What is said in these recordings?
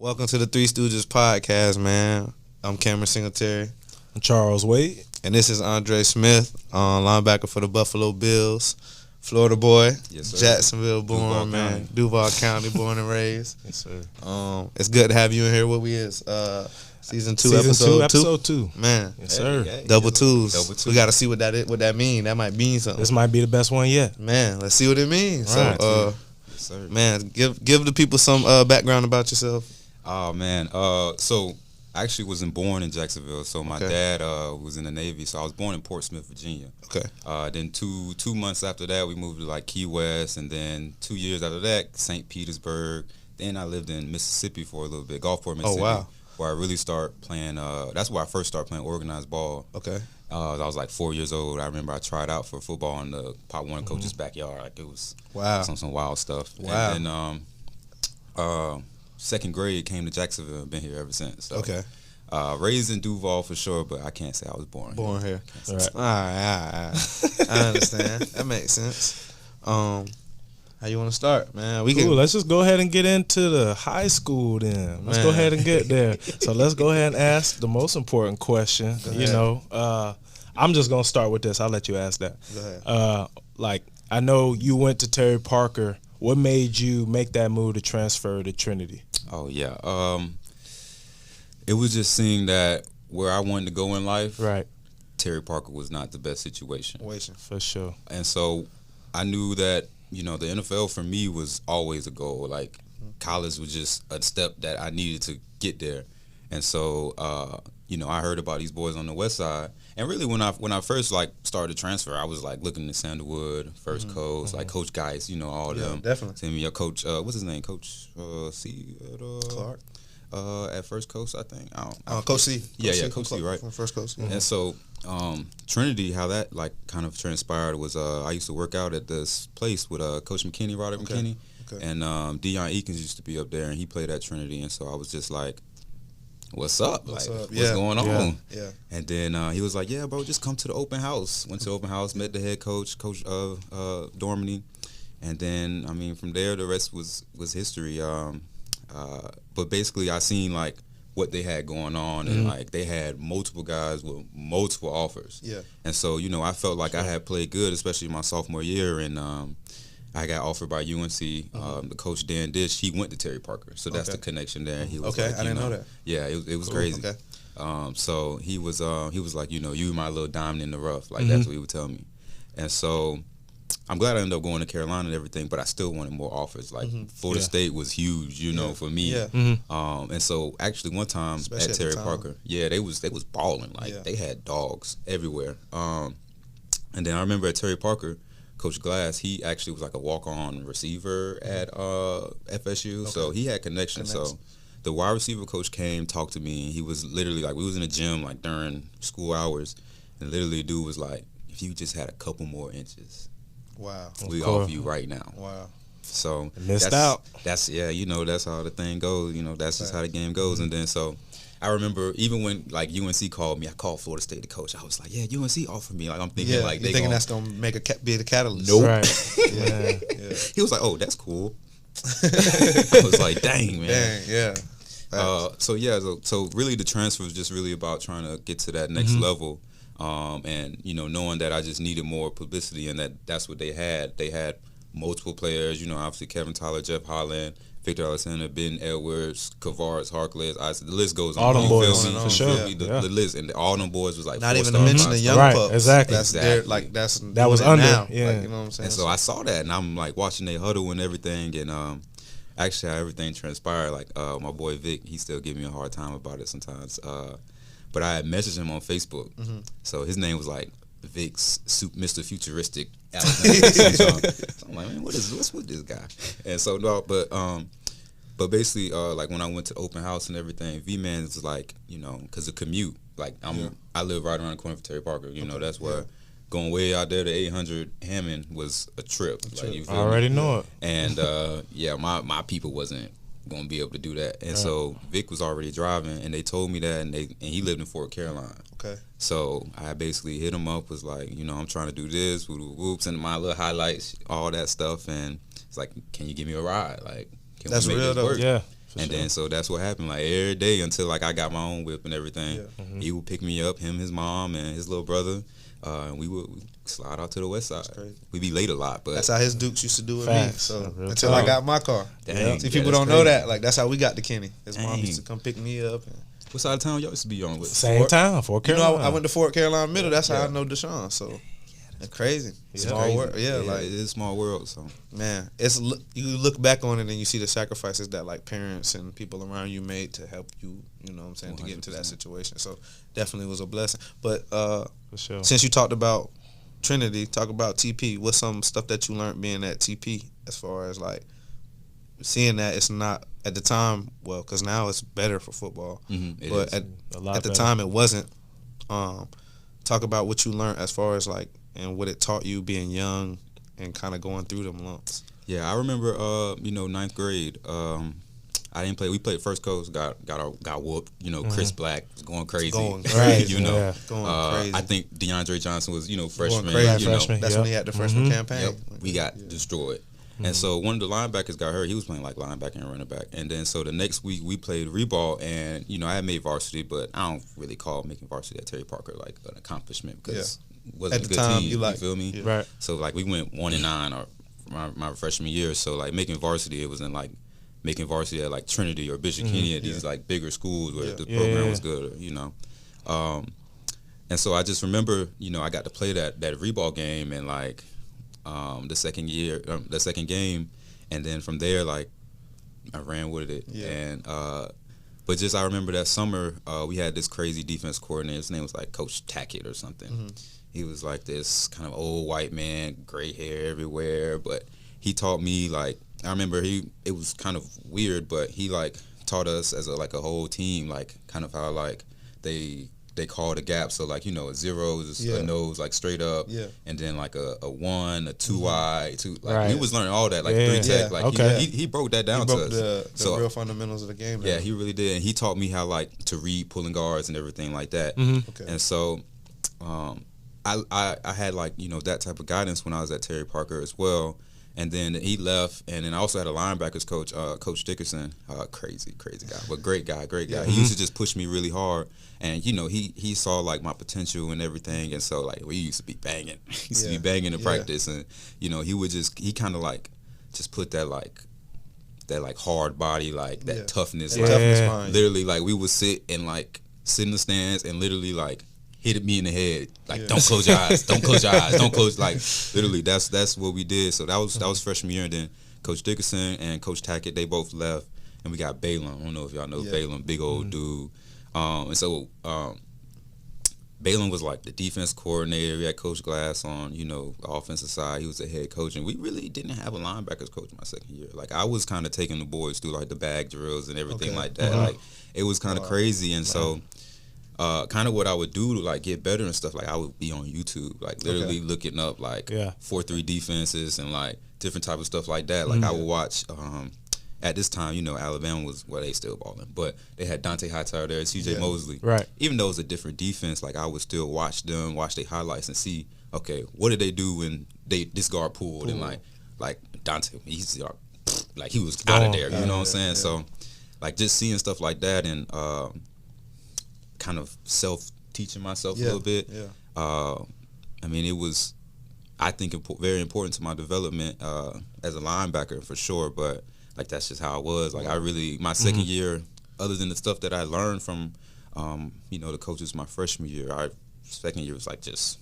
Welcome to the Three Stooges podcast, man. I'm Cameron Singletary. I'm Charles Wade. And this is Andre Smith, linebacker for the Buffalo Bills. Florida boy, yes, sir. Jacksonville born, Duval man. County. Duval County, born and raised. Yes, sir. It's good to have you in here. What we is? Season 2, episode 2. Man, Yes, sir. double twos. Double twos. We got to see what that mean. That might mean something. This might be the best one yet. Man, let's see what it means. Right. So, Yes, sir. man, give the people some background about yourself. Oh man. So I actually wasn't born in Jacksonville. So my dad was in the Navy. So I was born in Portsmouth, Virginia. Okay. Then two months after that, we moved to like Key West, and then 2 years after that, St. Petersburg. Then I lived in Mississippi for a little bit, Gulfport, Mississippi. Oh wow. Where I really started playing. That's where I first started playing organized ball. Okay. I was like 4 years old. I remember I tried out for football in the Pop Warner coach's backyard. Like, it was some wild stuff. Wow. And then second grade came to Jacksonville. Been here ever since. So, Okay. Raised in Duval for sure, but I can't say I was born Here. All right. All right. I understand. That makes sense. How you want to start, man? We Cool. Let's just go ahead and get into the high school then. Let's go ahead and get there. So let's go ahead and ask the most important question. Go You ahead. know, I'm just going to start with this. I'll let you ask that. Go ahead. Like, I know you went to Terry Parker. What made you make that move to transfer to Trinity? Oh yeah. It was just seeing that where I wanted to go in life, Right. Terry Parker was not the best situation. For sure. And so I knew that, the NFL for me was always a goal. Like, college was just a step that I needed to get there. And so, I heard about these boys on the west side. And really when I first started to transfer, I was looking at Sandalwood, First Coast, like Coach Geis, all them. Definitely. Send me your coach, what's his name? Coach Clark. At First Coast, I think. Coach C. Coach C, right? From First Coast. And so Trinity, how that kind of transpired was I used to work out at this place with Coach McKinney, Roderick McKinney, and Deion Eakins used to be up there, and he played at Trinity, and so I was just like, what's up? What's What's going on? Yeah. And then he was like, yeah, bro, just come to the open house. Went to the open house, met the head coach, Coach Dormany, and then, from there, the rest was history. But basically, I seen what they had going on, and they had multiple guys with multiple offers. Yeah. And so, I felt like I had played good, especially my sophomore year, and I got offered by UNC. The coach Dan Dish, he went to Terry Parker, so that's the connection there. He was I didn't know that. Yeah, it was crazy. Okay. So he was like, you my little diamond in the rough, that's what he would tell me. And so I'm glad I ended up going to Carolina and everything, but I still wanted more offers. Florida State was huge, for me. Yeah. And so actually one time Especially at Terry the time. Parker, they was balling. They had dogs everywhere. And then I remember at Terry Parker, Coach Glass, he actually was a walk-on receiver at FSU, so he had connections. So the wide receiver coach came, talked to me, and he was literally we was in the gym during school hours, and literally the dude was like, if you just had a couple more inches, Wow. we offer you right now. Wow. So Missed out. That's that's how the thing goes. That's just how the game goes. And then so I remember even when UNC called me, I called Florida State the coach. I was like, yeah, UNC offered me. I'm thinking Yeah, they you're thinking that's gonna be the catalyst. Nope. Right. Yeah. He was like, oh, that's cool. I was like, dang, man. Dang, yeah. So really the transfer was just really about trying to get to that next level. And knowing that I just needed more publicity, and that's what they had. They had multiple players, obviously Kevin Tyler, Jeff Holland, Victor Alexander, Ben Edwards, Kavaris, Harkless, the list goes on. All them You boys, feel me? for sure. You feel me? The list, and all them boys was Not even to four-star, mention the five-star. young Right, pups. exactly. That's Exactly. That was doing it under, now. yeah. You know what I'm saying? And so I saw that, and I'm watching they huddle and everything, and actually how everything transpired. My boy Vic, he still give me a hard time about it sometimes. But I had messaged him on Facebook, so his name was Vic's Mr. Futuristic. So I'm like, man, what's with this guy? And so no, but basically, when I went to open house and everything, V-Man was because the commute, I live right around the corner from Terry Parker. That's where going way out there to 800 Hammond was a trip. You feel I already me? know it. And my people wasn't gonna be able to do that. And so Vic was already driving, and they told me that, and he lived in Fort Caroline. Okay. So I basically hit him up, was like, I'm trying to do this, whoops, and my little highlights, all that stuff, and it's like, can you give me a ride? Can That's we make real this though. work? Yeah, And then so that's what happened. Like every day until like I got my own whip and everything. Yeah. He would pick me up, him, his mom, and his little brother, and we would slide out to the west side. We'd be late a lot, but that's how his Dukes used to do with Facts. me. So Real until talk. I got my car. Dang, See, yeah, people that's don't know crazy. that. Like that's how we got to Kenny. His mom Dang. used to come pick me up. And, what side of town y'all used to be on with? Same Fort- time, Fort you know, Carolina. I went to Fort Carolina Middle. That's how Yeah. I know Deshaun. So it's crazy. Yeah. Small Crazy. world. Yeah, like it is a small world. So man, you look back on it and you see the sacrifices that like parents and people around you made to help you. You know what I'm saying, to get into that 100%. situation. So definitely was a blessing. But For sure. since you talked about Trinity, talk about TP. What's some stuff that you learned being at TP as far as like seeing that it's not at the time, well, because now it's better for football, it but is. A lot at the better. time it wasn't. Talk about what you learned as far as like and what it taught you being young and kind of going through them lumps. yeah, I remember ninth grade. I didn't play. We played first coast. Got whooped. Chris Black was going crazy. Going Crazy, you know, yeah. Going crazy. I think DeAndre Johnson was freshman. Going crazy. Freshman. That's Yep. when he had the freshman campaign. Yep, we got destroyed. And so one of the linebackers got hurt. He was playing like linebacker and running back. And then so the next week we played reball, and I had made varsity, but I don't really call making varsity at Terry Parker like an accomplishment because it wasn't At a the good time, team. you like- feel me? yeah. Right. So like we went 1-9 or my freshman year. So like making varsity, it wasn't like making varsity at like Trinity or Bishop Kenny at these like bigger schools where the program was good. And so I just remember, I got to play that reball game and like the second game, and then from there like I ran with it. Yeah. And but just I remember that summer we had this crazy defense coordinator. His name was like Coach Tackett or something. Mm-hmm. He was like this kind of old white man, gray hair everywhere, but he taught me like I remember it was kind of weird, but he like taught us as a whole team like kind of how like they call the gap. So like a 0 is a nose like straight up, and then like a 1, a 2 wide, two like Right. we was learning all that like Yeah. 3 tech. Yeah. Like Okay. he broke that down He to broke us. the real fundamentals of the game. Yeah, he really did, and he taught me how like to read pulling guards and everything like that. Okay. And so, I had like that type of guidance when I was at Terry Parker as well. And then he left, and then I also had a linebackers coach, Coach Dickerson, crazy guy, but great guy. He used to just push me really hard, and he saw like my potential and everything, and so like we used to be banging, in practice, and he kind of like just put that hard body, like that toughness, Toughness behind you. literally like we would sit in the stands and literally like hit me in the head, like don't close your eyes, don't close your eyes, don't close, like literally that's what we did. So that was freshman year, and then Coach Dickerson and Coach Tackett, they both left, and we got Balaam. I don't know if y'all know Balaam, big old dude. And so Balaam was like the defense coordinator. We had Coach Glass on, the offensive side. He was the head coach, and we really didn't have a linebackers coach my second year. Like I was kind of taking the boys through like the bag drills and everything like that. Like it was kind of crazy, and so. Kind of what I would do to like get better and stuff, like I would be on YouTube, like literally looking up like 4-3 defenses and like different type of stuff like that. Like I would watch at this time, Alabama was they still balling, but they had Dante Hightower there, CJ Mosley. Right. Even though it was a different defense, like I would still watch their highlights and see, okay, what did they do when this guard pulled and like Dante, he's like he was out of there, you know what I'm saying? So like just seeing stuff like that and kind of self-teaching myself a little bit. I mean, it was, I think, very important to my development as a linebacker for sure. But like that's just how it was. Like I really, my second year, other than the stuff that I learned from, the coaches my freshman year, our second year was like just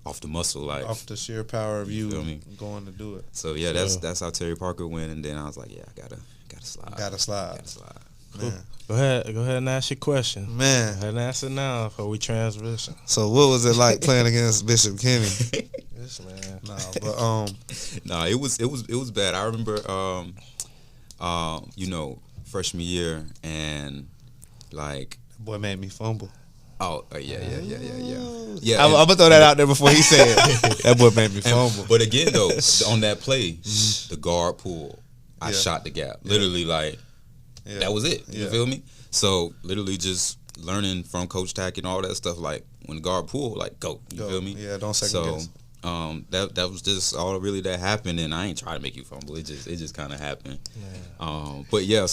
off the muscle, like off the sheer power of you feel me? going to do it. So yeah, that's how Terry Parker went, and then I was like, yeah, I gotta slide. Gotta slide. Cool. Go ahead and ask your question. Man. Go ahead and answer now before we transition. So what was it like playing against Bishop Kenny? This man. No, it was bad. I remember freshman year and like Boy made me fumble. Yeah. I'm gonna throw that out there before he said it. That boy made me fumble. But again though, on that play, the guard pulled. I shot the gap. Literally like that was it. You feel me? So literally just learning from Coach Tack and all that stuff, like when the guard pulled, like go. You feel me? Yeah, don't second guess. that was just all really that happened, and I ain't trying to make you fumble. It just kind of happened. But yeah,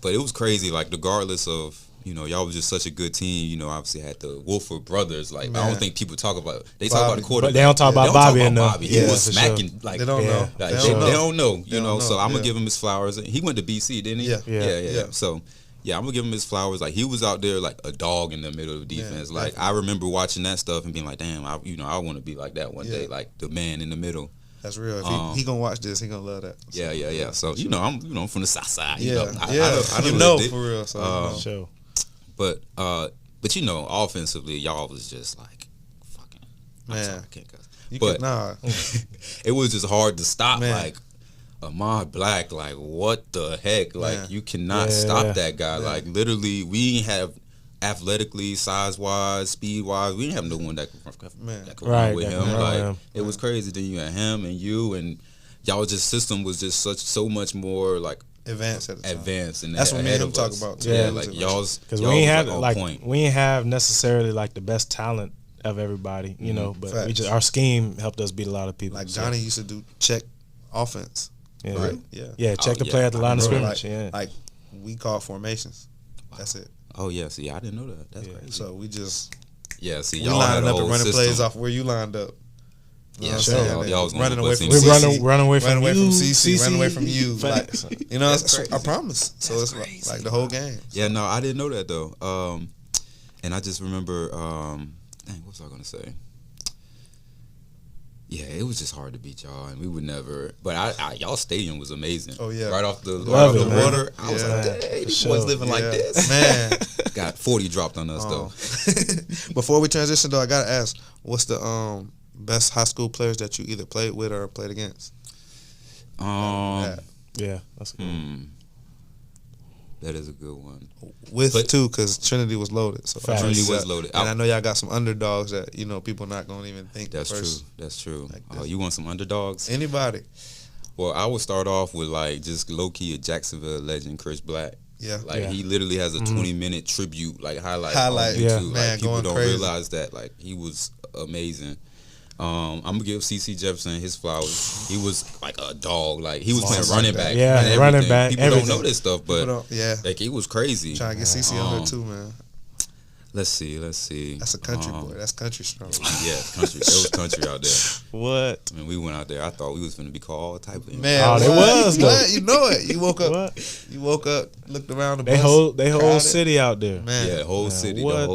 but it was crazy. Like regardless of y'all was just such a good team. Obviously had the Wolford brothers. Like I don't think people talk about. They talk about the quarterback. But they don't talk about Bobby enough. Bobby. He was smacking. Sure. Like they don't know. Like, they don't know. So I'm gonna give him his flowers. He went to BC, didn't he? Yeah. So. Yeah, I'm gonna give him his flowers. Like he was out there like a dog in the middle of the defense. Like I remember watching that stuff and being like, damn, I want to be like that one day, like the man in the middle. That's real. If he gonna watch this, he gonna love that. So, yeah. So I'm from the South Side. I for real. So sure. But offensively, y'all was just like fucking. Man, sorry, I can't cuss. It was just hard to stop. Man. Like. Ahmad Black, like what the heck? Like you cannot stop that guy. Like literally, we didn't have athletically, size wise, speed wise, we didn't have no one that could run with him. Like it was crazy. Then you had him and you and y'all just system was just so much more like advanced at the time. Advanced, and that's what me and him talk about too. Yeah, like y'all's because we ain't have we ain't have necessarily like the best talent of everybody, but Facts. Our scheme helped us beat a lot of people. Like Johnny used to do check offense. Yeah, right? Check the play at the line of scrimmage. Like we call formations. That's it. Oh yeah, see, I didn't know that. That's crazy. So we just see, we lined up and running plays off where you lined up. Yeah, sure. Y'all was running away from CC. Running away from CC, running away from you. Like, I promise. So it's like the whole game. Yeah, no, I didn't know that though. And I just remember, what was I gonna say? Yeah, it was just hard to beat y'all, and we would never. But y'all stadium was amazing. Oh yeah, right off the man. water. I was like, dang, these boys living like this, man. Got 40 dropped on us though. Before we transition though, I gotta ask, what's the best high school players that you either played with or played against? Yeah, that's good. That is a good one. Too, because Trinity was loaded. So Trinity was loaded. And I know y'all got some underdogs that people not gonna even think. That's true. That's true. Like you want some underdogs? Anybody? Well, I would start off with like just low key a Jacksonville legend, Chris Black. Yeah. He literally has a 20-minute tribute highlight on YouTube. Yeah. Man, like people don't crazy. realize that he was amazing. I'm gonna give CC Jefferson his flowers. He was like a dog. Like he was playing running back. Yeah, running back. People don't know this stuff, but he was crazy. Trying to get CC on there too, man. Let's see. That's a country boy. That's country strong. Yeah, country. There was country out there. What? I mean, we went out there. I thought we was gonna be called all type of. Man, it was. What? You know it. You woke up. You woke up. Looked around the bus. They whole city out there. Man. Yeah, the whole city. Let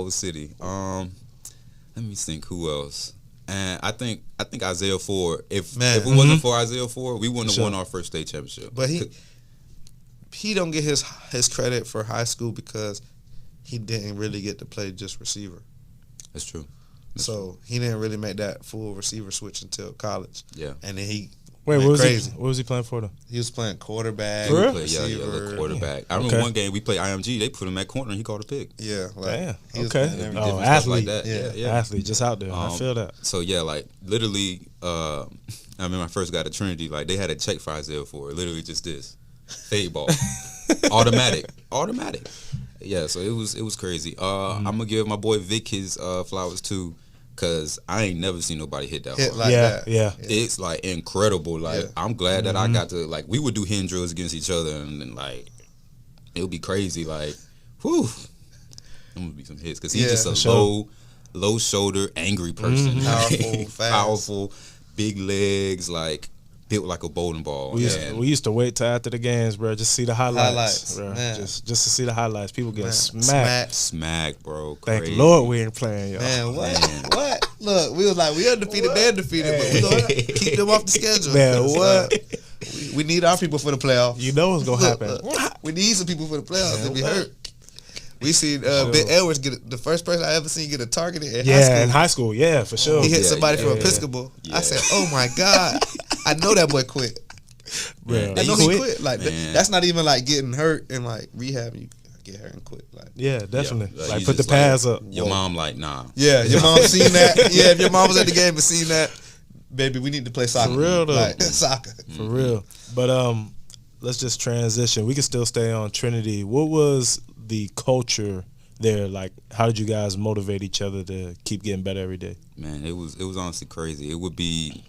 me think. Who else? And I think Isaiah Ford. If it wasn't for Isaiah Ford, we wouldn't have won our first state championship. But he don't get his credit for high school because he didn't really get to play just receiver. That's true. He didn't really make that full receiver switch until college. Yeah. And then he went crazy. What was he playing for though? He was playing quarterback. Receiver. Quarterback. I remember one game we played IMG. They put him at corner and he caught a pick. Yeah. Athlete. Like that. Yeah. Athlete, just out there. I feel that. So literally, I remember I first got to Trinity. Like they had a check for Isaiah Ford. Literally just this fade ball, automatic. Yeah. So it was crazy. I'm gonna give my boy Vic his flowers too. Cause I ain't never seen nobody hit that hard. Like that. Yeah. It's incredible. I'm glad that I got to we would do hand drills against each other and it would be crazy. Whew. There would be some hits because he's just a low shoulder, angry person. Powerful, fast. Powerful, big legs, built like a bowling ball. We used to wait till after the games, bro, just see the highlights bro. Just to see the highlights. People getting smacked, bro. Thank the Lord we ain't playing, y'all. Man, what? Look, we was we undefeated, they're undefeated, but we gonna keep them off the schedule. Man, what? We need our people for the playoffs. You know what's gonna happen. We need some people for the playoffs to be hurt. We seen Ben Edwards get the first person I ever seen get a target in high school. In high school, for sure. He hit somebody from Episcopal. Yeah. I said, "Oh my God, I know that boy quit." Bro, I know he quit. That's not even getting hurt and rehab. You get hurt and quit. Definitely. Put the pads up. Your mom nah. Yeah, your mom seen that. Yeah, if your mom was at the game and seen that, baby, we need to play soccer. For real though. Soccer. For real. But let's just transition. We can still stay on Trinity. What was the culture there? Like, how did you guys motivate each other to keep getting better every day? Man, it was honestly crazy. It would be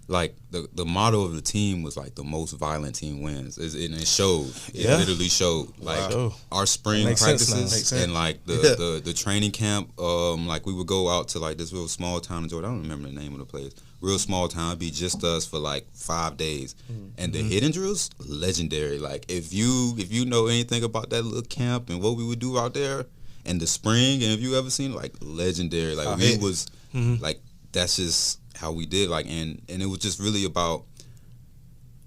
like the motto of the team was like the most violent team wins, and it showed. It literally showed. Like our spring practices and like the training camp. Like we would go out to like this real small town in Georgia. I don't remember the name of the place. Real small town. It'd be just us for like 5 days, and the hidden drills legendary. Like if you know anything about that little camp and what we would do out there in the spring, and if you ever seen like legendary, like we was like that's just how we did, like, and it was just really about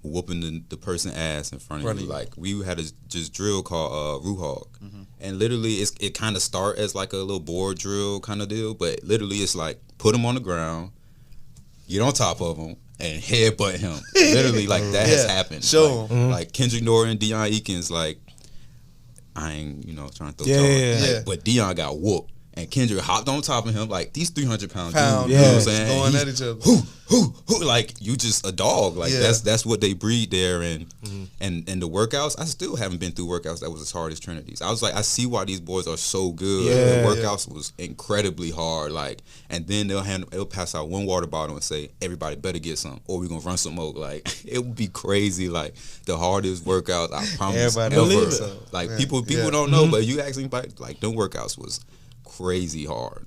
whooping the person ass in front of you. Like we had a just drill called Root Hog, and literally it kind of start as like a little board drill kind of deal, but literally it's like put him on the ground, get on top of him, and headbutt him. Literally, like that has happened. Show him. Like Kendrick Norton, Deion Eakins, like I ain't trying to throw like, but Deion got whooped. And Kendrick hopped on top of him like these 300-pound dudes. You know what I'm saying? Going at each other. Who, like you just a dog. Like that's what they breed there. And the workouts, I still haven't been through workouts that was as hard as Trinity's. I was like, I see why these boys are so good. The workouts was incredibly hard. Like, and then they'll pass out one water bottle and say, everybody better get some, or we're gonna run some more. Like it would be crazy. Like the hardest workouts, I promise. Everybody ever. Like people don't know, but you actually like them workouts was crazy hard.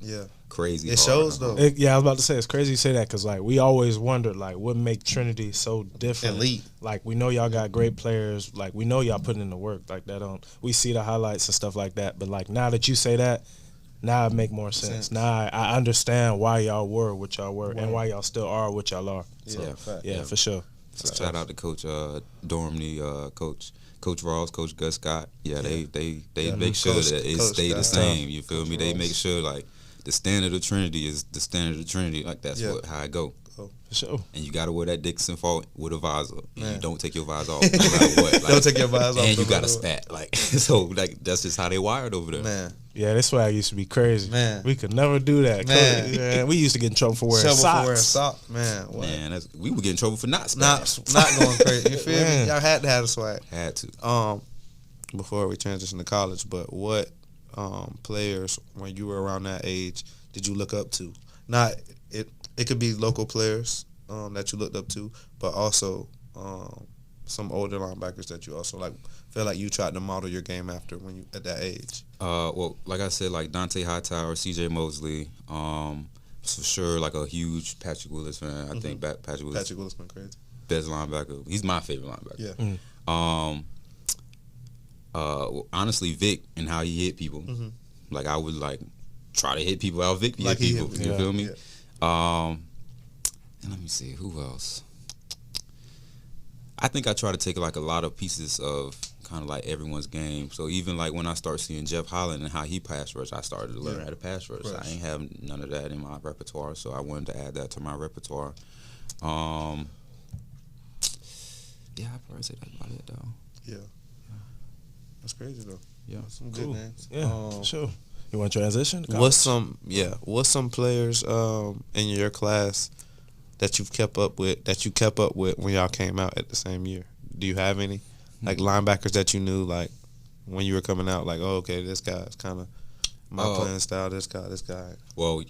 Crazy it hard. Shows though. I was about to say it's crazy you say that, because like we always wondered like what make Trinity so different. Elite. Like we know y'all got great players, like we know y'all putting in the work, like that we see the highlights and stuff like that, but like now that you say that, now it make more sense. Now I understand why y'all were what y'all were and why y'all still are what y'all are. So, for sure. Shout out to Coach Dormley, Coach Ross, Coach Gus Scott. They make sure that it stay the same. You feel me? They make sure like the standard of Trinity is the standard of Trinity. Like that's how it go. For sure. And you gotta wear that Dixon fault with a visor. And you don't take your visor off. No matter what. Like, don't take your visor off. And you gotta spat. Like so, like that's just how they wired over there. Man. Yeah, that's why I used to be crazy. Man, we could never do that. Man, we used to get in trouble for wearing socks. Man, we would get in trouble for not going crazy. You feel me? Y'all had to have the swag. Had to. Before we transition to college, but what players when you were around that age did you look up to? Not it could be local players that you looked up to, but also some older linebackers that you also like feel like you tried to model your game after when you at that age. Well, like I said, like Dante Hightower, C.J. Mosley, for sure, like a huge Patrick Willis fan. I think Patrick Willis been crazy. Best linebacker. He's my favorite linebacker. Honestly, Vic and how he hit people. Like I would like try to hit people how Vic hit people. You feel me? And let me see who else. I think I try to take like a lot of pieces of kind of like everyone's game. So even like when I start seeing Jeff Holland and how he pass rush, I started to learn how to pass rush. I ain't have none of that in my repertoire, so I wanted to add that to my repertoire. I'd probably say that about it though. Yeah. That's crazy though. Yeah. Some good names. Yeah, sure. You want to transition? What's some players in your class that you kept up with when y'all came out at the same year? Do you have any like linebackers that you knew like when you were coming out, like, oh, okay, this guy's kind of my playing style, this guy. Well,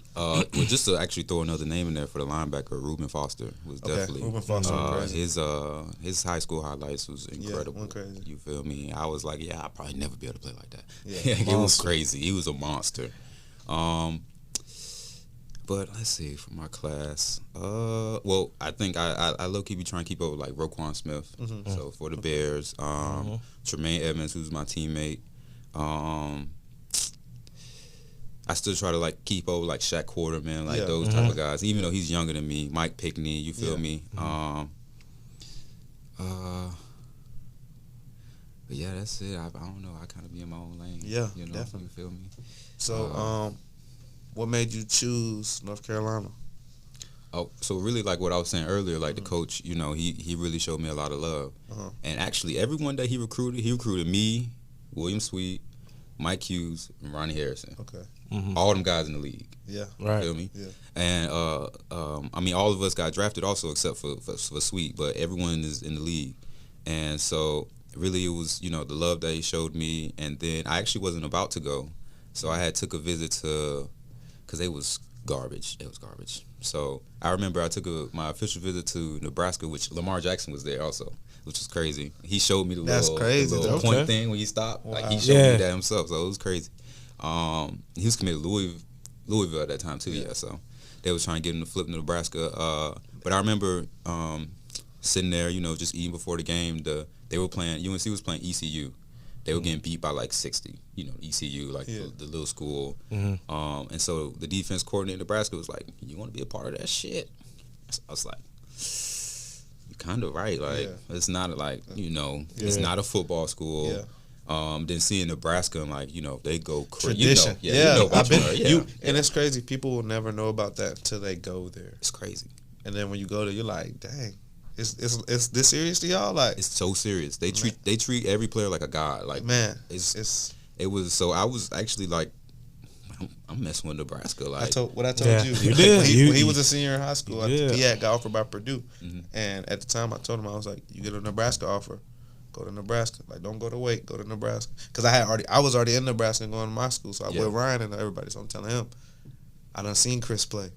just to actually throw another name in there for the linebacker, Reuben Foster was definitely. Reuben Foster, his high school highlights was incredible. Yeah, crazy. You feel me? I was like, I'll probably never be able to play like that. Yeah, it was crazy. He was a monster. But let's see, for my class, well, I think I low-key be trying to keep up with like Roquan Smith. So for the Bears, Tremaine Edmonds, who's my teammate. I still try to like keep over like Shaq Quarterman, like those type of guys, even though he's younger than me. Mike Pickney, you feel me? But yeah, that's it. I don't know. I kind of be in my own lane. Yeah, you know, definitely. You feel me? So, what made you choose North Carolina? Oh, so really, like what I was saying earlier, like the coach, you know, he really showed me a lot of love. And actually, everyone that he recruited me, William Sweet, Mike Hughes, and Ronnie Harrison. Okay. All them guys in the league. Yeah. Right. Feel me? Yeah. And I mean, all of us got drafted also, except for Sweet, but everyone is in the league. And so really it was, you know, the love that he showed me. And then I actually wasn't about to go. So I had took a visit to, because it was garbage. It was garbage. So I remember I took my official visit to Nebraska, which Lamar Jackson was there also, which was crazy. He showed me the little point thing when you stop. Wow. Like he showed me that himself, so it was crazy. He was committed to Louisville at that time too. Yeah, so they was trying to get him to flip to Nebraska. But I remember sitting there, you know, just eating before the game. They were playing. UNC was playing ECU. They were getting beat by like 60. You know, ECU, like the little school. Mm-hmm. And so the defense coordinator in Nebraska was like, "You want to be a part of that shit?" I was like, "You're kind of right. Like, it's not like, you know, it's not a football school." Yeah. Then seeing Nebraska, and like, you know, they go crazy. Tradition. You know, I've been. And it's crazy. People will never know about that until they go there. It's crazy. And then when you go there, you're like, dang. It's this serious to y'all? Like, it's so serious. They treat every player like a god. Like, man, it was. So I was actually like, I'm messing with Nebraska. Like, I told you. You did. When he was a senior in high school, he had got offered by Purdue, and at the time I told him, I was like, you get a Nebraska offer, go to Nebraska. Like, don't go to Wake, go to Nebraska. Because I was already in Nebraska and going to my school, so I with Ryan and everybody. So I'm telling him, I done seen Chris play.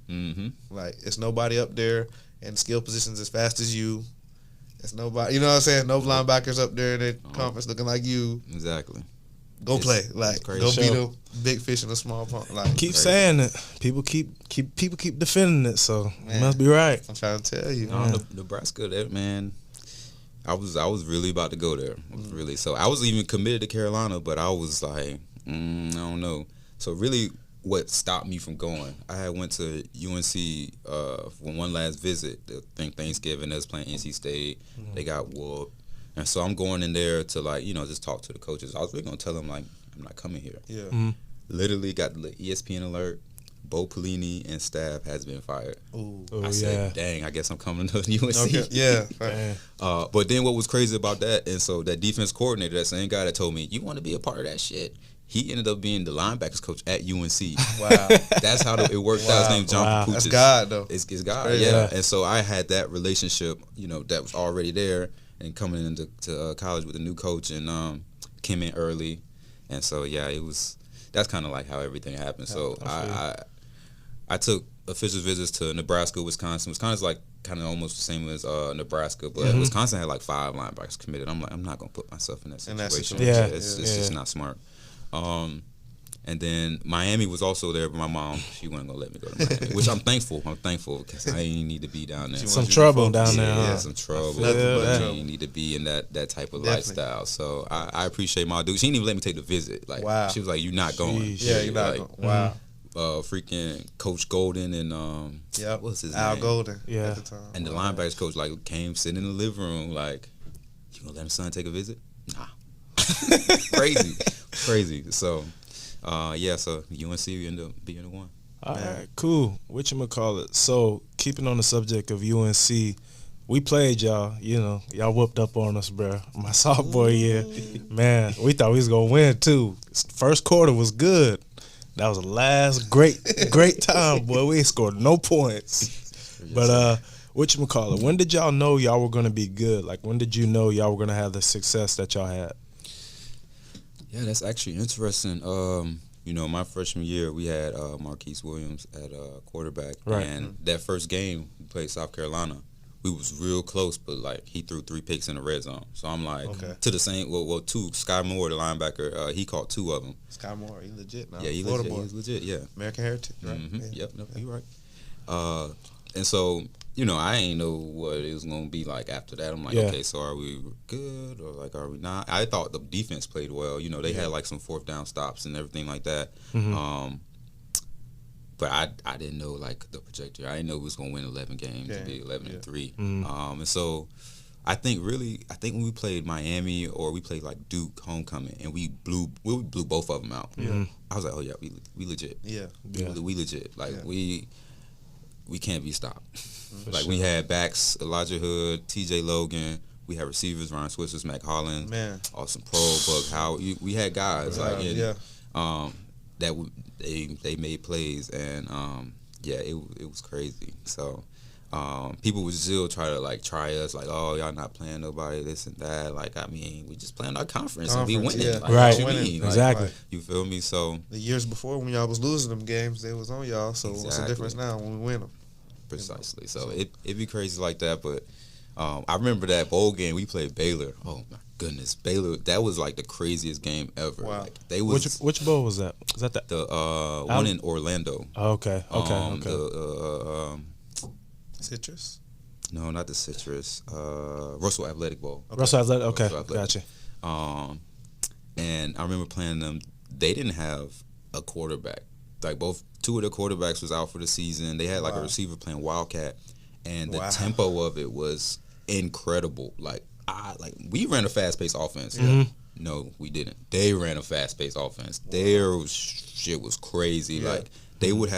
Like, it's nobody up there in skill positions as fast as you. It's nobody, you know what I'm saying? No linebackers up there in the conference looking like you. Exactly. Go play. Like, go be the big fish in a small pond. Like, keep saying it. People keep defending it, so you must be right. I'm trying to tell you. Nebraska, that man, I was really about to go there. Really. So I was even committed to Carolina, but I was like, I don't know. So really, what stopped me from going, I had went to UNC for one last visit. I think Thanksgiving, they was playing NC State. They got whooped. And so I'm going in there to, like, you know, just talk to the coaches. I was really going to tell them, like, I'm not coming here. Yeah. Literally got the ESPN alert. Bo Pelini and staff has been fired. I said, dang, I guess I'm coming to UNC. Okay. Yeah. But then what was crazy about that, and so that defense coordinator, that same guy that told me, you want to be a part of that shit, he ended up being the linebackers coach at UNC. Wow. That's how it worked out. His name John Papuchis. That's God, though. It's God, yeah. And so I had that relationship, you know, that was already there, and coming into college with a new coach, and came in early. And so, yeah, that's kind of like how everything happened. So I took official visits to Nebraska, Wisconsin. Wisconsin's like kind of almost the same as Nebraska, but Wisconsin had like 5 linebackers committed. I'm like, I'm not going to put myself in that situation. It's just not smart. And then Miami was also there, but my mom, she wasn't going to let me go to Miami, which I'm thankful. Because I didn't need to be down there. Some trouble down there. Yeah, some trouble. I didn't need to be in that type of lifestyle. So I appreciate my dude. She didn't even let me take the visit. Like, she was like, you're not going. Yeah, you're not going. Wow. Freaking Coach Golden and what's his Al name? Golden at the time. And the linebackers coach like came sitting in the living room like, you gonna let his son take a visit? Nah. Crazy. So so UNC ended up being the one. All right, cool. Whatchamacallit. So keeping on the subject of UNC, we played y'all. You know, y'all whooped up on us, bro. My sophomore year, man, we thought we was gonna win too. First quarter was good. That was the last great time, boy. We ain't scored no points. But whatchamacallit, when did y'all know y'all were gonna be good? Like, when did you know y'all were gonna have the success that y'all had? Yeah, that's actually interesting. You know, my freshman year, we had Marquise Williams at quarterback. Right. And that first game, we played South Carolina. We was real close, but, like, he threw 3 picks in the red zone. So I'm like, to the same, well, 2. Sky Moore, the linebacker, he caught 2 of them. Sky Moore, he legit now. Yeah, he's legit, yeah. American heritage, right? Mm-hmm. Yeah. Yep, you're right. And so, you know, I ain't know what it was going to be like after that. I'm like, okay, so are we good or, like, are we not? I thought the defense played well. You know, they had, like, some 4th down stops and everything like that. But I didn't know, like, the trajectory. I didn't know we was going to win 11 games and be 11-3. And so I think when we played Miami or we played, like, Duke homecoming and we blew both of them out. I was like, oh, yeah, we legit. Yeah. We legit. Like, we can't be stopped. Like, we had backs, Elijah Hood, TJ Logan. We had receivers, Ryan Switzer, Mac Hollins, Austin Pro, Buck Howard. We had guys that they made plays, and it was crazy. So people would still try to like try us, like, oh, y'all not playing nobody, this and that. Like, I mean, we just playing our conference and we winning. Yeah. Like, Right. what you mean? Like, Exactly. you feel me? So The years before when y'all was losing them games, they was on y'all. So what's the Exactly. difference now when we win them? precisely. So it'd be crazy like that. But I remember that bowl game we played Baylor. Oh my goodness, Baylor! That was like the craziest game ever. Wow. Like, they was Which bowl was that? Was that the one in Orlando. Oh, okay. Citrus. No, not the Citrus. Russell Athletic Bowl. Russell Athletic. Okay, Russell Athletic. gotcha. And I remember playing them. They didn't have a quarterback. Like two of the quarterbacks was out for the season. They had like a receiver playing Wildcat, and the tempo of it was incredible. Like we ran a fast paced offense. Mm-hmm. No, we didn't. They ran a fast paced offense. Their shit was crazy. Yeah. Like they would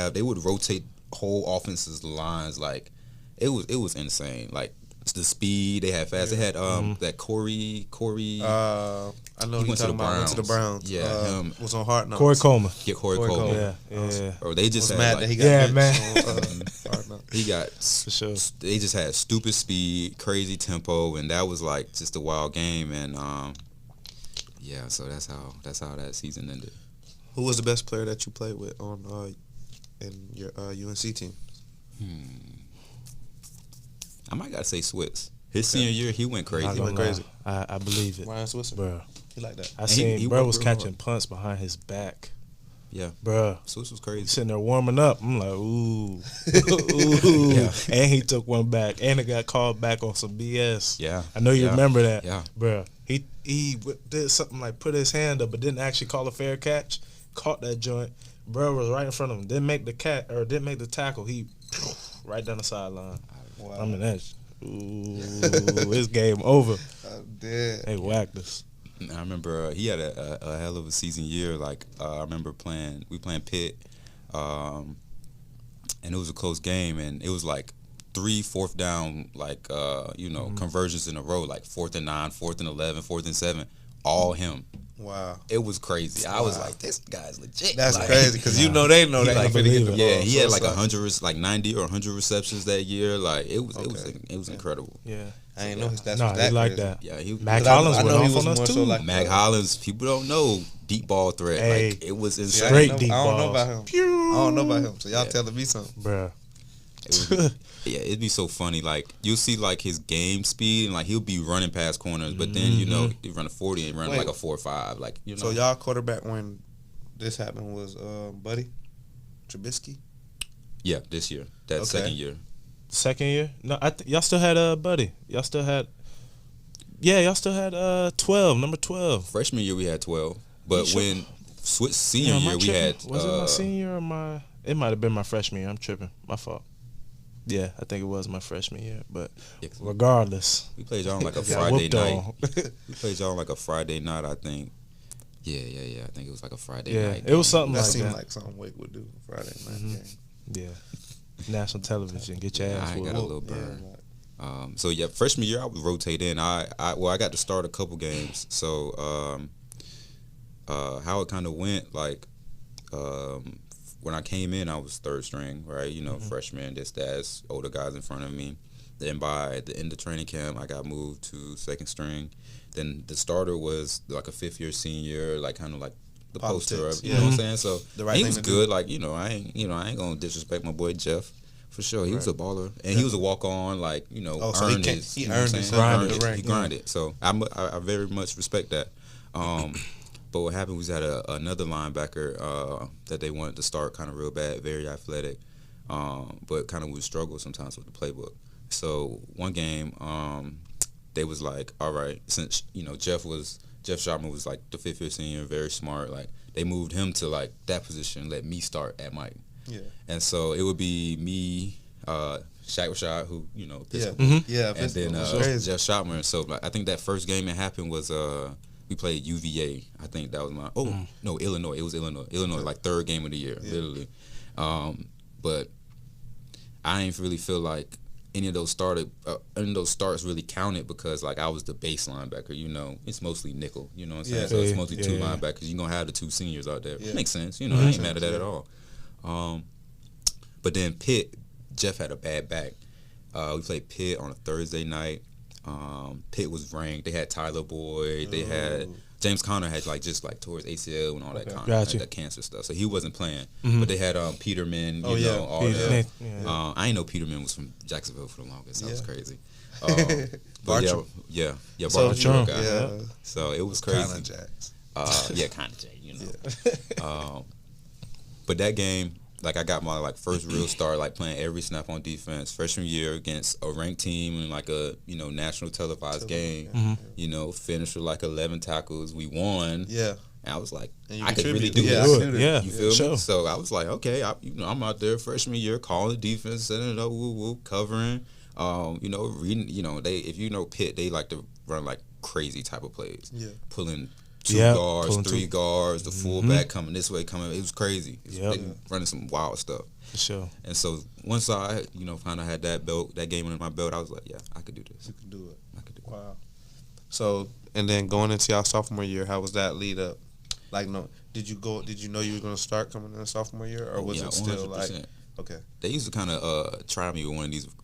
rotate whole offenses lines. Like it was insane. Like the speed they had fast. They had that Corey. I know you talking about. Went to the Browns. Yeah, him. Was on Hard Knocks. Corey Coleman. Yeah, Corey Coleman. Yeah. Or they just Was had mad like, that he got Yeah, benched man. on, Hard Knocks. he got For sure. they just had stupid speed, crazy tempo, and that was like just a wild game. And yeah, so that's how that season ended. Who was the best player that you played with on in your UNC team? I might gotta say Switz. His senior year, he went crazy. Not gonna went crazy. lie. I believe it, Ryan Switzer. bro. He like that. I seen he bro worked was real catching hard. punts behind his back. Yeah, Bro, Switz was crazy. sitting there warming up. I'm like, ooh, ooh. Yeah. And he took one back, and it got called back on some BS. Yeah, I know you yeah. remember that. Yeah. Bro. He did something like put his hand up, but didn't actually call a fair catch. Caught that joint. Bro was right in front of him. Didn't make the tackle. He right down the sideline. Wow. I mean that's it's game over. I'm dead. They whacked us. I remember he had a hell of a season year. Like I remember we playing Pitt, and it was a close game, and it was like 3 4th down, like conversions in a row, like 4th and 9, 4th and 11, 4th and 7, all him. Wow. It was crazy. I was like, this guy's legit. That's like, crazy because they know they like, ain't finna get the ball. Yeah, he So had it's like 100, like 90 or 100 receptions that year. Like it was incredible. Yeah. I ain't know his stats Nah, was that he like crazy. that. Yeah, he Mac But I Hollins know went he off was on us more too. so like- Mac Hollins, people don't know deep ball threat. Hey. Like it was Yeah, insane. Straight deep I don't know balls. about him. I don't know about him. So y'all telling me something. Bruh. Yeah, it'd be so funny. Like you'll see like his game speed, and like he'll be running past corners, but then he run a 40 and run Wait. like a 4.5. Like So y'all quarterback when this happened was Buddy Trubisky. Yeah, this year, that second year. Second year? No, y'all still had Buddy. Y'all still had 12, number 12. Freshman year we had 12, but sure? when switched senior Am I year we tripping? had. Was it my senior year or my? It might have been my freshman year. I'm tripping. My fault. Yeah, I think it was my freshman year. But regardless, We played y'all on like a got Friday whooped night. on. We played y'all on like a Friday night, I think. Yeah. I think it was like a Friday Yeah, night. it was something That like seemed that. like something Wake would do Friday night Mhm. game. Yeah, national television. Get your ass I got whooped. a little burn. Yeah, So yeah, freshman year I would rotate in. I got to start a couple games. So how it kind of went, like when I came in, I was third string, right? Freshman, this, that's older guys in front of me. Then by the end of training camp, I got moved to second string. Then the starter was like a 5th-year senior, like kind of like the poster Politics, of, you know what I'm saying? So The right he thing was to good. Like I ain't gonna disrespect my boy Jeff. For sure, he was a baller, and he was a walk-on. Like so he earned can't- his, he you know what I'm earned saying? his- He earned the it. rank, He grinded. So I very much respect that. But what happened was that another linebacker that they wanted to start kind of real bad, very athletic, but kind of would struggle sometimes with the playbook. So one game, they was like, all right, since Jeff Sharpman was like the 5th-year senior, very smart. Like they moved him to like that position, let me start at Mike. Yeah. And so it would be me, Shaq Rashad, who Pittsburgh, Yeah. and then crazy. Jeff Shotmer. So like, I think that first game that happened was we played UVA. I think that was no, Illinois. It was Illinois, like 3rd game of the year, literally. But I ain't really feel like any of those starts really counted because like I was the base linebacker. It's mostly nickel. You know what I'm saying? Yeah. So it's mostly two Yeah. linebackers. You're gonna have the 2 seniors out there. Yeah. Makes sense. I ain't mad at that at all. But then Pitt, Jeff had a bad back. We played Pitt on a Thursday night. Pitt was ranked. They had Tyler Boyd. They had James Conner had just tore his ACL and all that kind of that cancer stuff, so he wasn't playing. But they had Peterman. All that. I didn't know Peterman was from Jacksonville for the longest. That was crazy. Bartram. Bartram guy. Yeah. So it was crazy. Kind of Jacks. Kind of Jay, But that game, I got my first real start, playing every snap on defense freshman year against a ranked team in a national televised game. Finished with 11 tackles. We won. Yeah. And I was like, I could really do this. Yeah. You feel me? So I was like, okay, I'm out there freshman year calling the defense, setting it up, covering. Reading. If Pitt, they like to run crazy type of plays. Yeah. Pulling two guards, three guards, the fullback coming this way, coming. It was crazy. They running some wild stuff. For sure. And so once I, kind of had that game under my belt, I was like, yeah, I could do this. You could do it. I could do it. Wow. So, and then going into y'all sophomore year, how was that lead up? Did you know you were going to start coming in the sophomore year, or was it still 100%. Okay. They used to kind of try me with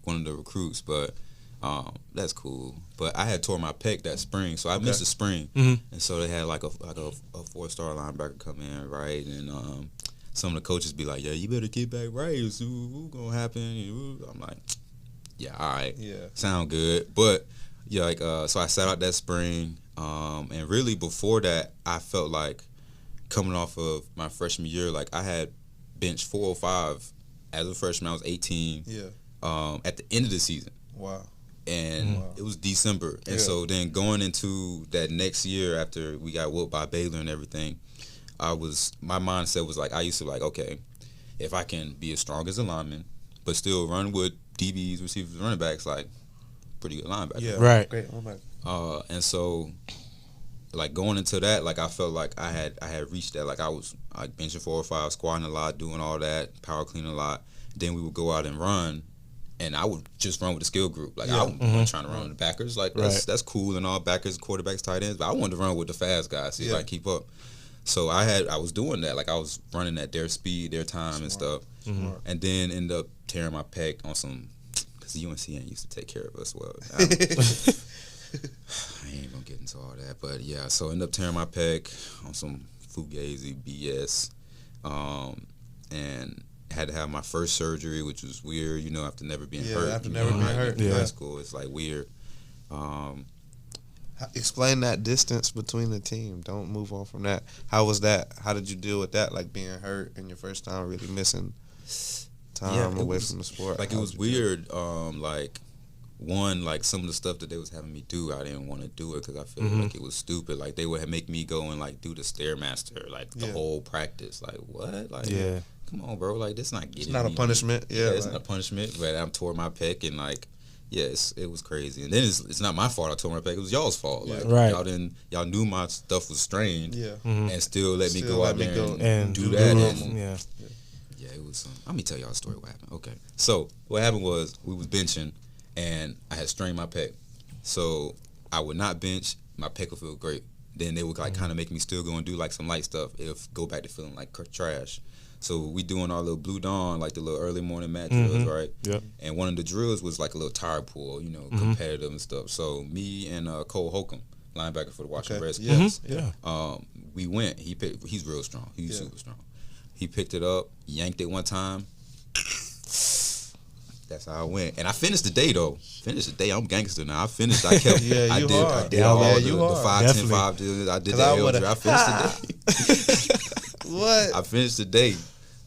one of the recruits, but that's cool. But I had tore my pec that spring, so I missed the spring, and so they had a 4-star linebacker come in, right? And some of the coaches be like, "Yeah, you better get back right. What's gonna happen?" I'm like, "Yeah, all right, sound good." But so I sat out that spring, and really before that, I felt like coming off of my freshman year, I had bench 405 as a freshman. I was 18. Yeah. At the end of the season. Wow. And it was December. And so then going into that next year after we got whooped by Baylor and everything, my mindset was I used to okay, if I can be as strong as a lineman, but still run with DBs, receivers, running backs, pretty good linebacker. Yeah. Right. Great linebacker. And so going into that, I felt like I had reached that. I was benching 4 or 5, squatting a lot, doing all that, power cleaning a lot. Then we would go out and run, and I would just run with the skill group. I wasn't trying to run with the backers. That's cool and all, backers, quarterbacks, tight ends. But I wanted to run with the fast guys, see if I keep up. So I was doing that. I was running at their speed, their time, and stuff. And then ended up tearing my pec on some, because UNC ain't used to take care of us well. I ain't gonna get into all that, but yeah. So ended up tearing my pec on some fugazi BS, and had to have my first surgery, which was weird, after never being hurt. After never being hurt. In high school, it's weird. Explain that distance between the team. Don't move on from that. How was that? How did you deal with that? Being hurt and your first time really missing time away from the sport. It was weird. Some of the stuff that they was having me do, I didn't want to do it because I felt like it was stupid. They would make me go and do the Stairmaster, the whole practice. What? Come on, bro. This not getting. It's not a punishment. Yeah, it's not a punishment. But I tore my pec and it was crazy. And then it's not my fault I tore my pec. It was y'all's fault. Right. Y'all knew my stuff was strained. Yeah. And still let me go out there and do that. Yeah, it was. Let me tell y'all a story. What happened? Okay. So what happened was we was benching, and I had strained my pec. So I would not bench. My pec would feel great. Then they would kind of make me still go and do some light stuff. If go back to feeling like trash. So we doing our little Blue Dawn, the little early morning mat drills, right? Yep. And one of the drills was a little tire pull, competitive and stuff. So me and Cole Holcomb, linebacker for the Washington Redskins, we went. He's real strong. He's super strong. He picked it up, yanked it one time. That's how I went. And I finished the day, though. I'm gangster now. I finished. I kept. I did all the 5, 10, 5 deals. I did the L drill. I finished the day. What? I finished the day.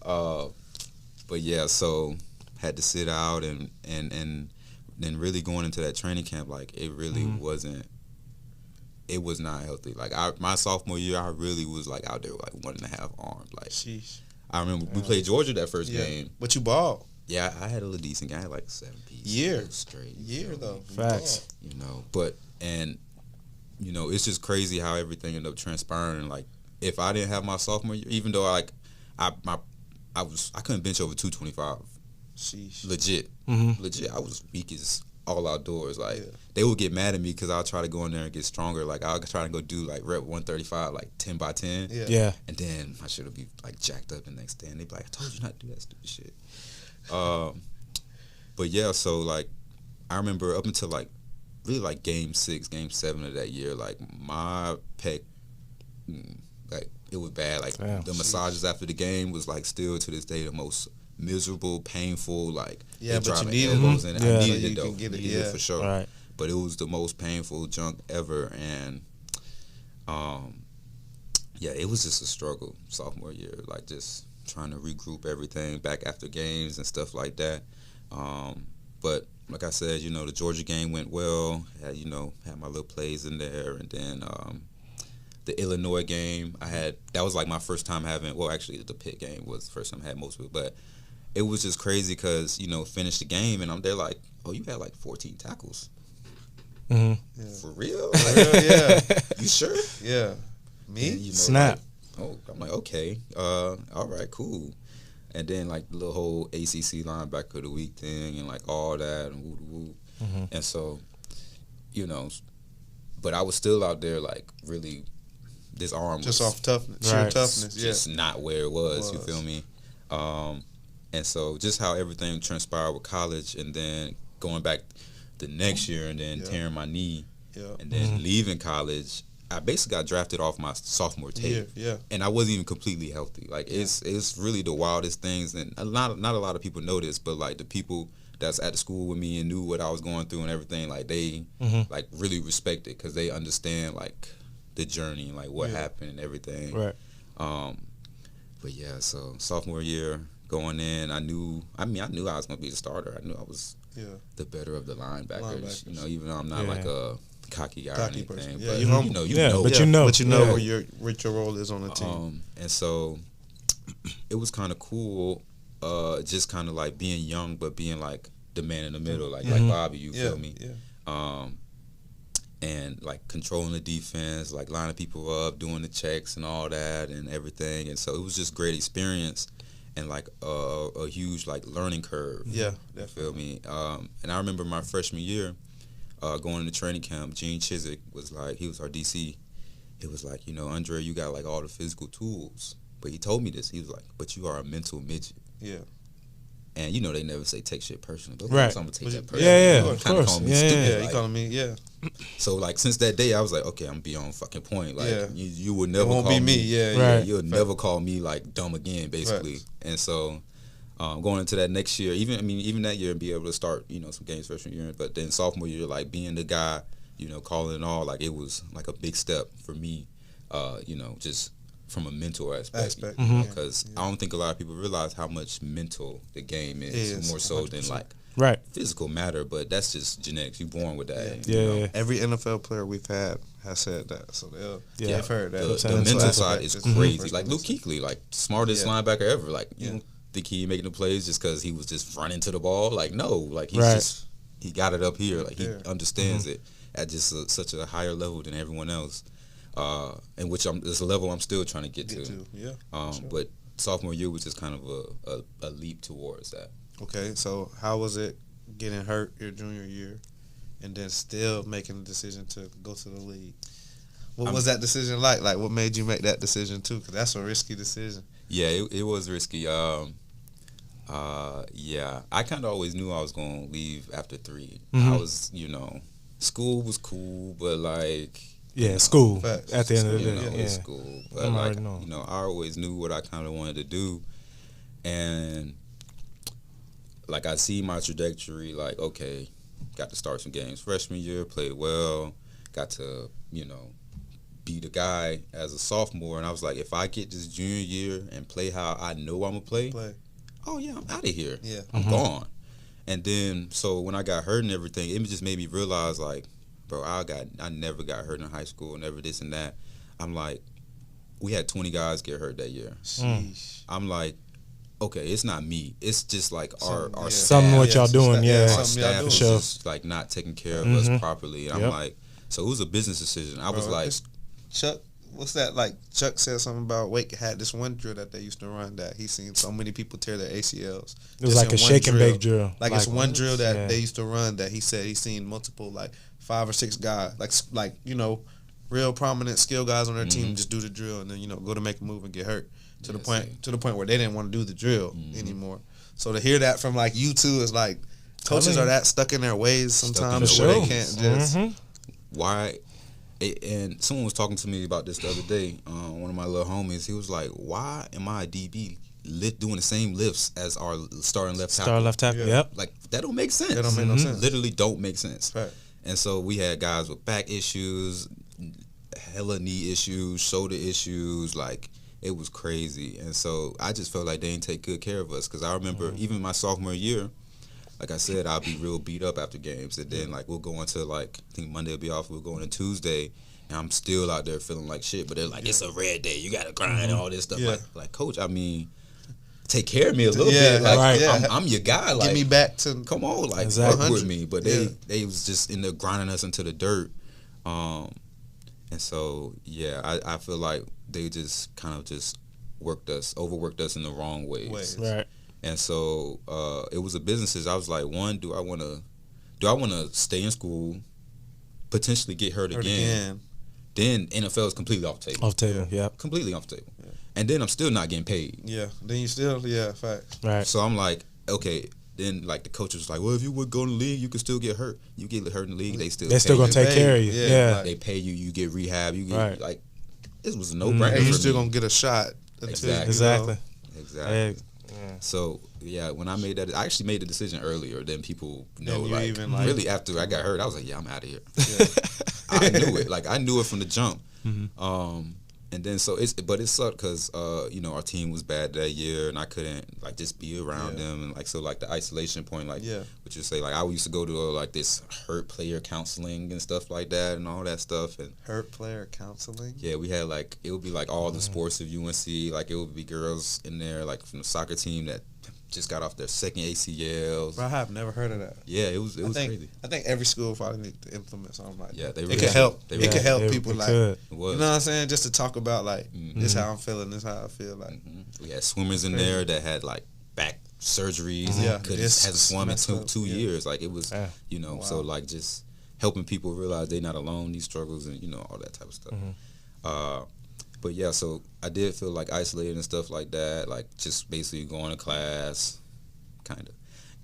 But yeah, so had to sit out and then really going into that training camp, it really wasn't. It was not healthy. My sophomore year, I really was out there with 1.5 arms. Sheesh. I remember we played Georgia that first game. But you balled. Yeah, I had a little decent game. I had 7 pieces. Year straight. Though. Facts. But it's just crazy how everything ended up transpiring. If I didn't have my sophomore year, even though I couldn't bench over 225. Sheesh. Legit. I was weak as all outdoors. They would get mad at me because I'll try to go in there and get stronger. I'll try to go do rep 135, 10 by 10. Yeah. And then I should have be jacked up the next day, and they'd be like, I told you not to do that stupid shit. But yeah, so I remember up until like really like game 6, game 7 of that year, like my pec, like it was bad. Like the massages after the game was like still to this day the most miserable, painful. Like but you needed elbows in it. I needed so it though. Get it, Needed it for sure. Right. But it was the most painful junk ever, and it was just a struggle sophomore year. Like just trying to regroup everything back after games and stuff like that. But like I said, the Georgia game went well. Had my little plays in there, and then the Illinois game that was like my first time having. Well, actually, the Pitt game was the first time I had most of it, but it was just crazy because finished the game and I'm there like, oh, you had like 14 tackles. Mm-hmm. Yeah. For real? For real, yeah. You sure? Yeah. Me? And, Snap. I'm like, okay, all right, cool. And then like the little whole ACC linebacker of the week thing and like all that and woo. Mm-hmm. And so, but I was still out there like really, this arm just was off toughness, sheer toughness, just not where it was. You feel me? And so just how everything transpired with college, and then going back the next year, and then tearing my knee, and then leaving college. I basically got drafted off my sophomore tape, and I wasn't even completely healthy. Like it's really the wildest things, and not a lot of people know this, but like the people that's at the school with me and knew what I was going through and everything, like they like really respect it because they understand like the journey and like what happened and everything. Right. But yeah, so sophomore year going in, I knew I was gonna be the starter. I knew I was the better of the linebackers. Even though I'm not like a cocky guy or anything, person. but you know, what your role is on the team. And so it was kind of cool, just kind of like being young, but being like the man in the middle, like Bobby. You feel me? Yeah. And like controlling the defense, like lining people up, doing the checks and all that and everything. And so it was just great experience and like a huge like learning curve. Yeah, you feel me? And I remember my freshman year. Going into training camp, Gene Chizik was like, he was our DC. He was like, Andre, you got like all the physical tools. But he told me this. He was like, but you are a mental midget. Yeah. And they never say take shit personally. But right. I'm gonna take that personally. Yeah, of course. Calling me stupid. Yeah, like, he calling me, So like since that day, I was like, okay, I'm gonna be on fucking point. Like you would never won't call be me. Right. You'll never call me like dumb again, basically. Right. And so. Going into that next year, even that year, and be able to start, some games freshman year, but then sophomore year, like being the guy, calling it all, like it was like a big step for me, just from a mental aspect. Because I don't think a lot of people realize how much mental the game is more so 100%. Than like physical matter, but that's just genetics. You're born with that. Yeah. Every NFL player we've had has said that, so they've heard that. The mental side is crazy. Like Luke Kuechly, like smartest linebacker ever. Like think he making the plays just because he was just running to the ball? Like no, like he's he got it up here. Like he understands it at just such a higher level than everyone else, and which there's a level I'm still trying to get to. Sure. But sophomore year was just kind of a leap towards that. Okay, so how was it getting hurt your junior year, and then still making the decision to go to the league? What was that decision like? Like what made you make that decision too? Because that's a risky decision. Yeah, it was risky. I kind of always knew I was going to leave after 3. I was, school was cool, but like... school at the end of the day. It was school. But like, I always knew what I kind of wanted to do. And like I see my trajectory, like, okay, got to start some games freshman year, played well, got to, be the guy as a sophomore, and I was like, if I get this junior year and play how I know I'm gonna play. Oh yeah, I'm out of here. Yeah, I'm gone. And then so when I got hurt and everything, it just made me realize like, bro, I never got hurt in high school, never this and that. I'm like, we had 20 guys get hurt that year. I'm like, okay, it's not me. It's just like our staff. Something what y'all doing, Our staff is just like not taking care of us properly. And I'm like, so it was a business decision. I was like, Chuck, what's that like? Chuck said something about Wake had this one drill that they used to run that he's seen so many people tear their ACLs. It was like a shake and bake drill. Like it's one drill that they used to run that he said he's seen multiple like 5 or 6 guys like real prominent skill guys on their team just do the drill and then go to make a move and get hurt to the point where they didn't want to do the drill anymore. So to hear that from like you two is like Coaches are that stuck in their ways sometimes their where they ways. can't just. Why? And someone was talking to me about this the other day. One of my little homies, he was like, "Why am I a DB doing the same lifts as our starting left tackle?" Star left tackle. Yep. Like that don't make sense. That don't make no sense. Literally don't make sense. Right. And so we had guys with back issues, hella knee issues, shoulder issues. Like it was crazy. And so I just felt like they didn't take good care of us because I remember even my sophomore year. Like I said, I'll be real beat up after games, and then like we'll go into like I think Monday will be off. We'll go into Tuesday, and I'm still out there feeling like shit. But they're like, it's a red day. You gotta grind and all this stuff. Yeah. Like coach, I mean, take care of me a little bit. Like right. I'm your guy. Like Get me back to. come on, like Exactly. work with me. But they was just in there grinding us into the dirt. And so I feel like they just kind of just overworked us in the wrong ways. Right. And so it was a business. I was like, one, do I want to stay in school, potentially get hurt again? Then NFL is completely off the table. Off table. Yep. Completely off the table. Yeah. And then I'm still not getting paid. Yeah. Then you still fact. Right. So I'm like, okay. Then like the coach was like, well, if you would go in the league, you could still get hurt. You get hurt in the league, they're still gonna take care of you. Yeah. Like, they pay you. You get rehab. You get right. like this was a no-brainer. And you still gonna get a shot. Exactly. Hey. So when I made that, I actually made the decision earlier than people know. Like, even really after I got hurt, I was like, I'm out of here. Yeah. I knew it. Like I knew it from the jump. And then but it sucked because our team was bad that year, and I couldn't like just be around them, and like so like the isolation point, like what you say, like I used to go to like this hurt player counseling and stuff like that, and all that stuff, and hurt player counseling. Yeah, we had like it would be like all the sports of UNC, like it would be girls in there like from the soccer team that just got off their second ACLs. Bro, I have never heard of that. Yeah, it was crazy. I think every school probably need to implement something like that. They it really could help. It could help people like it was. You know what I'm saying? Just to talk about like this how I'm feeling, this how I feel like. We had swimmers in there that had like back surgeries and hasn't swum in two years. Like it was so like just helping people realize they're not alone in these struggles and all that type of stuff. But yeah, so I did feel like isolated and stuff like that, like just basically going to class, kind of.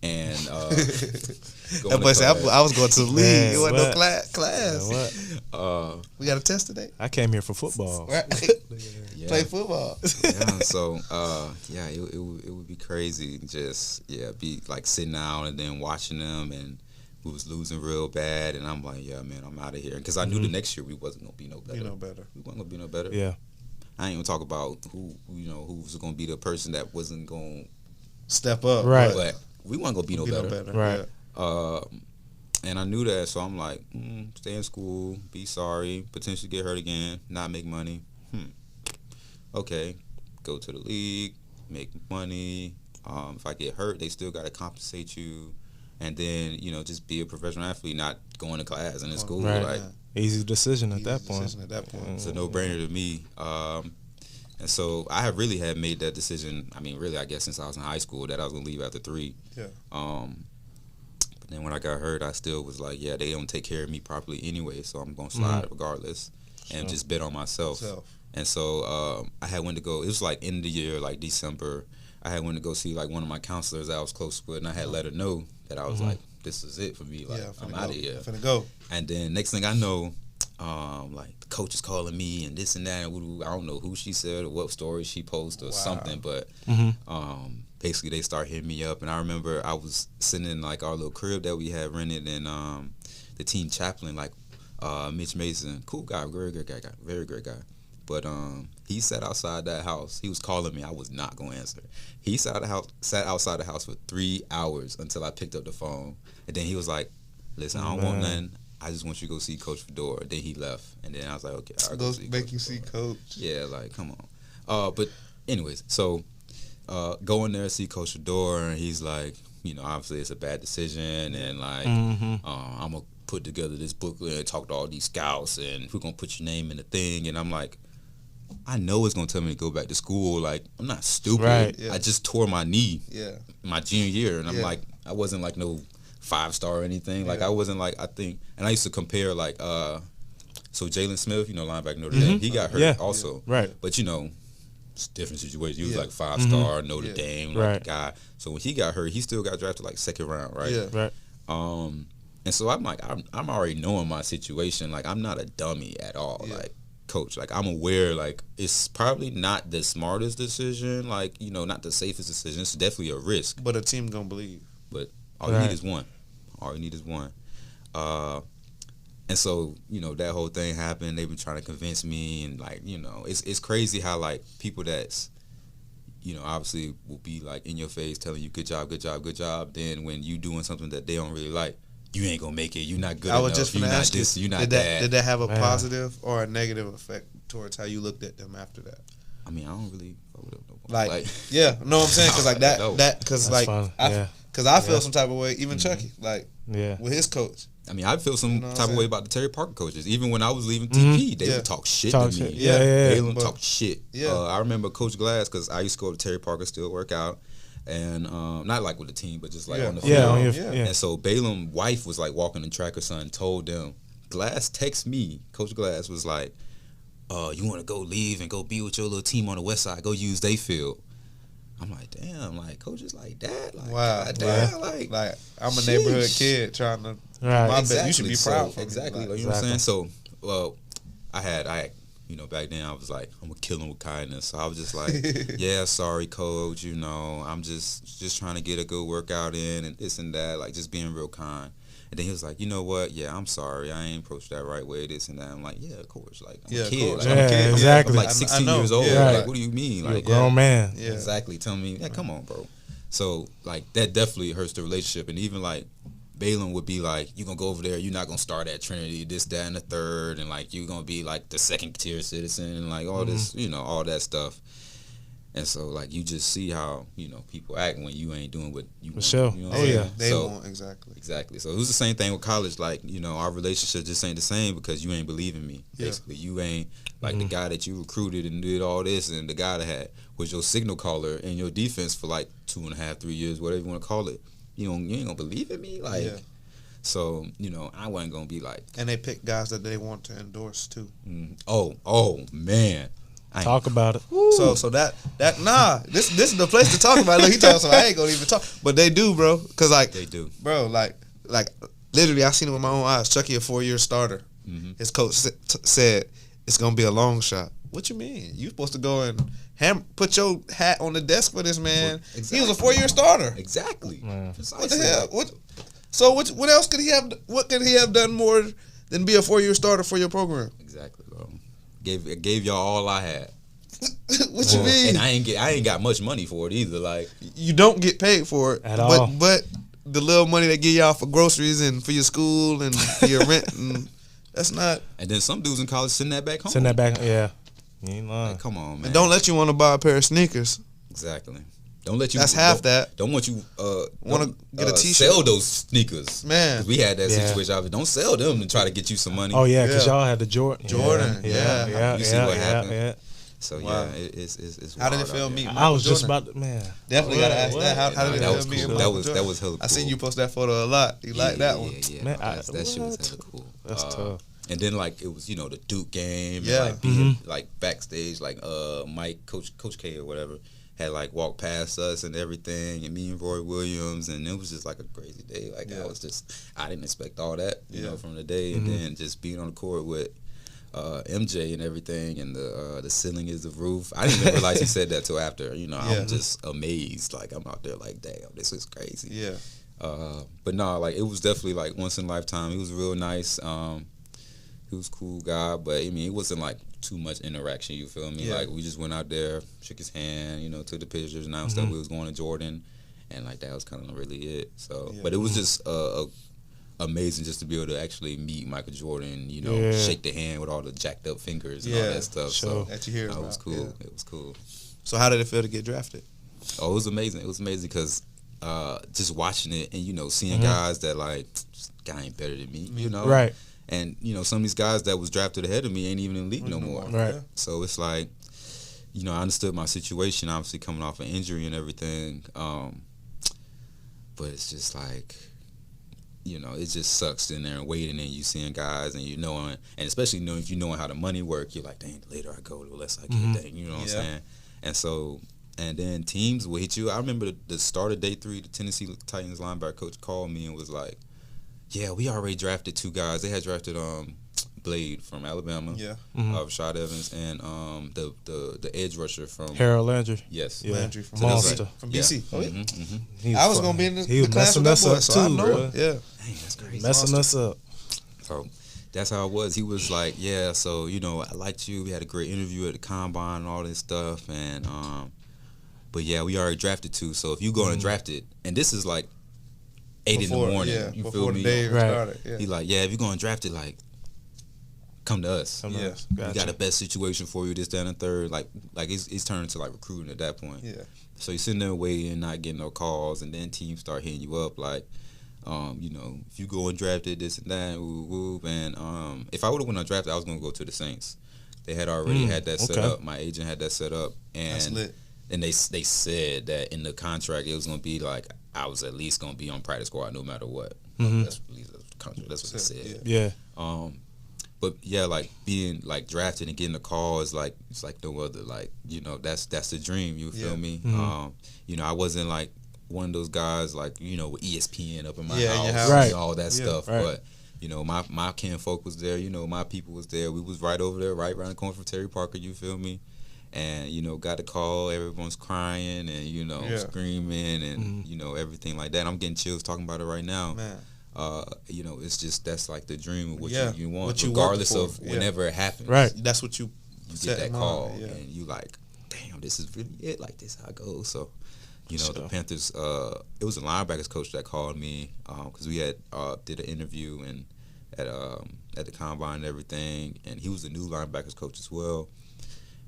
And that boy said, I was going to the league. It wasn't no class. We got a test today. I came here for football. Play football. So it would be crazy. Just be like sitting down and then watching them, and we was losing real bad, and I'm like, yeah, man, I'm out of here. Because I knew the next year we wasn't gonna be no better. We wasn't gonna be no better. Yeah. I ain't even talk about who was gonna be the person that wasn't gonna step up. Right. But we weren't gonna be no better. Right. And I knew that, so I'm like, stay in school, be sorry, potentially get hurt again, not make money. Okay, go to the league, make money. If I get hurt, they still gotta compensate you. And then, just be a professional athlete, not going to class and in school. Right. Like easy decision at that point. It's a no-brainer to me. And so I have really had made that decision. I mean, really, I guess since I was in high school that I was gonna leave after 3. Yeah. But then when I got hurt, I still was like, yeah, they don't take care of me properly anyway, so I'm gonna slide regardless, and just bet on myself. And so I had went to go. It was like end of the year, like December. I had went to go see like one of my counselors that I was close with, and I had let her know that I was like, this is it for me. Like I'm out of here. I'm finna go. And then next thing I know, like the coach is calling me and this and that. And I don't know who she said or what story she posted or something, but basically they start hitting me up. And I remember I was sitting in like our little crib that we had rented, and the team chaplain, like Mitch Mason, cool guy, very great guy, very great guy. But he sat outside that house. He was calling me. I was not going to answer. He sat outside the house for 3 hours until I picked up the phone. And then he was like, listen, I don't want nothing. I just want you to go see Coach Fedora. Then he left. And then I was like, okay, I'll go see Make you see Coach. Yeah, like, come on. But anyways, so go in there, see Coach Fedora, and he's like, obviously it's a bad decision. And like, I'm going to put together this booklet and talk to all these scouts, and we're going to put your name in the thing. And I'm like, I know it's gonna tell me to go back to school. Like, I'm not stupid. Right. Yeah. I just tore my knee my junior year, and I'm like, I wasn't like no 5-star or anything. Like I wasn't like, I think, and I used to compare like so Jalen Smith, linebacker Notre Dame, he got hurt also. Right. But it's a different situation. He was like 5-star, Notre Dame, like Right. guy. So when he got hurt, he still got drafted like second round, right? Yeah. Right. And so I'm like, I'm already knowing my situation. Like, I'm not a dummy at all. Yeah. Like, coach, like, I'm aware, like, it's probably not the smartest decision, like, you know, not the safest decision. It's definitely a risk. But a team gonna believe. But all you need is one. All you need is one. And so, you know, that whole thing happened. They've been trying to convince me, and, like, you know, it's crazy how, like, people that's, you know, obviously will be, like, in your face telling you, good job, good job, good job. Then when you doing something that they don't really like, you ain't gonna make it. You're not good enough. I was just gonna ask this, you, you're not did that. Did that have a positive or a negative effect towards how you looked at them after that? I mean, I don't really fuck with them no more. Like, yeah, know what I'm saying? Because like that, because like, yeah. because I feel some type of way. Even Chucky, like, Yeah. with his coach. I mean, I feel some You know what type I'm of way saying? about the Terry Parker coaches. Even when I was leaving TP, they Yeah. would talk shit Talk to me. shit. Yeah, yeah. They would But- talk shit. Yeah. I remember Coach Glass, because I used to go to Terry Parker, still work out. And not like with the team, but just like on the field. Yeah, on your, Yeah. yeah. And so Balaam's wife was like walking the track or something, told them, Glass text me, Coach Glass was like, you want to go leave and go be with your little team on the west side, go use they field. I'm like, damn, like, coaches like that? Like, Wow. damn, Like, like I'm a sheesh. neighborhood kid trying to. Right. My bad. You should be proud. So, For exactly. Me. Like, you know what I'm saying? So, well, I had, you know, back then I was like, I'm gonna kill him with kindness. So I was just like, yeah, sorry, coach. You know, I'm just trying to get a good workout in and this and that, like just being real kind. And then he was like, you know what? Yeah, I'm sorry. I ain't approached that right way, this and that. I'm like, yeah, of course. Like, I'm a kid. coach. Like, I'm a kid. Exactly. I'm like I 16 know. years old. Yeah. Like, what do you mean? You're a Like, grown man. Yeah. exactly. Tell me, yeah, come on, bro. So, like, that definitely hurts the relationship. And even, like, Balaam would be like, you're going to go over there, you're not going to start at Trinity, this, that, and the third, and, like, you're going to be, like, the second-tier citizen, and, like, all this, you know, all that stuff. And so, like, you just see how, you know, people act when you ain't doing what you want. sure. You know what Oh, I'm yeah. saying? They So, won't exactly. exactly. So, it was the same thing with college. Like, you know, our relationship just ain't the same because you ain't believing me, Yeah. basically. You ain't, like, the guy that you recruited and did all this, and the guy that was your signal caller in your defense for, like, 2.5, 3 years, whatever you want to call it. You ain't going to believe in me? Like, Yeah. so, you know, I wasn't going to be like, And they pick guys that they want to endorse too. oh, man. Talk about it. So that nah, this is the place to talk about it. Look, he talking so I ain't gonna even talk, but they do, bro. Cause like They do. bro. Like literally, I seen it with my own eyes. Chucky, a 4-year starter. Mm-hmm. His coach said it's gonna be a long shot. What you mean? You supposed to go and put your hat on the desk for this man? Exactly. He was a 4-year starter. Exactly. Man. What the hell? What else could he have? What could he have done more than be a 4-year starter for your program? Exactly, bro. Gave y'all all I had. What you mean? And I ain't got much money for it either. Like, You don't get paid for it At all. But the little money they give y'all for groceries and for your school and for your rent, and that's not. and then some dudes in college send that back home. Send that back. Yeah. You ain't lying. Like, come on, man. And don't let you want to buy a pair of sneakers. Exactly. Don't let you. That's half that. Don't want you. Wanna get a t-shirt. Sell those sneakers, Man. 'Cause we had that Yeah. situation. Don't sell them to try to get you some money. Oh, yeah, because Yeah. y'all had the Jordan. Jordan, yeah. Yeah. You see what happened. Yeah. So Wow. yeah, it's How did it wild feel out meeting? there. I was just Jordan? about to, man. Definitely gotta ask What? that. How did it that feel was meeting cool. Michael That Jordan? was hella cool. I seen you post that photo a lot. You like that one? Yeah. Man, that shit was what? hella cool. That's tough. And then like it was, the Duke game, Yeah. and like being like backstage, like Mike, Coach K or whatever, had like walked past us and everything, and me and Roy Williams, and it was just like a crazy day. Like I didn't expect all that, you know, from the day, and then just being on the court with MJ and everything, and the ceiling is the roof. I didn't even realize he said that till after. I'm just amazed. Like I'm out there like, damn, this is crazy. Yeah. But no, like it was definitely like once in a lifetime. He was real nice. He was a cool guy, but I mean, it wasn't like too much interaction. You feel me? Yeah. Like we just went out there, shook his hand, took the pictures, announced that we was going to Jordan, and like that was kind of really it. So, but it was just amazing just to be able to actually meet Michael Jordan. Shake the hand with all the jacked up fingers and all that stuff. Sure. So That you hear it about. was cool. Yeah. It was cool. So how did it feel to get drafted? Oh, it was amazing. It was amazing because just watching it and seeing guys that like, this guy ain't better than me. Right. And, some of these guys that was drafted ahead of me ain't even in the league no more. Right. So it's like, I understood my situation, obviously coming off an injury and everything. But it's just like, it just sucks sitting there and waiting and you seeing guys and and especially if you knowing how the money work, you're like, dang, the later I go, the less I get, dang, you know what I'm saying? And so, and then teams will hit you. I remember the start of day 3, the Tennessee Titans linebacker coach called me and was like, yeah, we already drafted 2 guys. They had drafted Blade from Alabama, Rashad Evans, and the edge rusher from Harold Landry. Yes, Landry from Monster from BC. Oh, yeah. I I was gonna be in he the was class messing with us that boy, up so I too, know bro. it. Yeah, dang, that's crazy. Messing us up. So that's how it was. He was like, yeah, so, you know, I liked you. We had a great interview at the combine and all this stuff. And, but yeah, we already drafted 2. So if you go and draft it, and this is like 8 in the morning, you feel before me? the day even Right. started. Yeah. He like, yeah, if you're going to draft it, like, come to us. Come on. Yeah. We got the best situation for you, this, that, and the third. Like it's turning to like recruiting at that point. Yeah. So you're sitting there waiting, not getting no calls, and then teams start hitting you up like, you know, if you go and draft it, this and that, woo. And if I would have went undrafted, I was gonna go to the Saints. They had already had that set up. My agent had that set up, That's and lit. they said that in the contract it was gonna be like I was at least gonna be on practice squad no matter what. That's the contract. That's what they said. Yeah. But yeah, like being like drafted and getting a call is like it's like no other. Like, you know, that's the dream. You feel me? You know, I wasn't like one of those guys like, you know, with ESPN up in my house, Right. and all that stuff. Right. But you know, my kinfolk was there. You know, my people was there. We was right over there, right around the corner from Terry Parker. You feel me? And you know, got a call. Everyone's crying and you know screaming and you know everything like that. I'm getting chills talking about it right now. Man. You know, it's just that's like the dream of what you want, what you regardless work of for. whenever it happens. Right. That's what you Get that call Yeah. and you like, damn, this is really it. Like this how it goes. So, you know, Sure. the Panthers. It was a linebackers coach that called me because we had did an interview and at the combine and everything, and he was a new linebackers coach as well.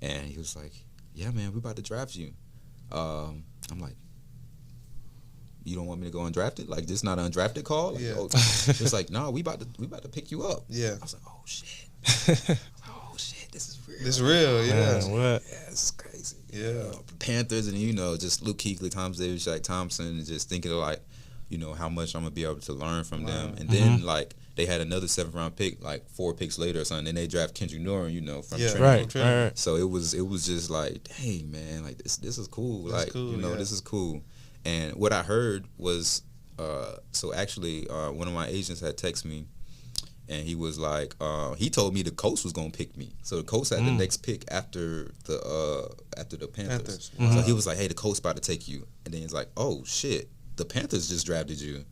And he was like, "Yeah, man, we about to draft you." I'm like, "You don't want me to go undrafted? Like this not an undrafted call?" Like, oh, it's like, "No, we about to pick you up." Yeah. I was like, "Oh shit, oh shit, this is real." It's real, yeah. Man, what? Yeah, it's crazy. Yeah. The Panthers and you know just Luke Kuechly, Thomas Davis, Shaq Thompson, and just thinking of like, you know, how much I'm gonna be able to learn from them. And then like they had another 7th round pick, like 4 picks later or something. Then they draft Kendrick Noren, you know, from Trinity. Right. So it was just like, dang man, like this is cool. That's like cool, you know, this is cool. And what I heard was, so actually one of my agents had texted me, and he was like, he told me the Colts was gonna pick me. So the Colts had the next pick after the Panthers. So he was like, hey, the Colts about to take you. And then he's like, oh shit, the Panthers just drafted you.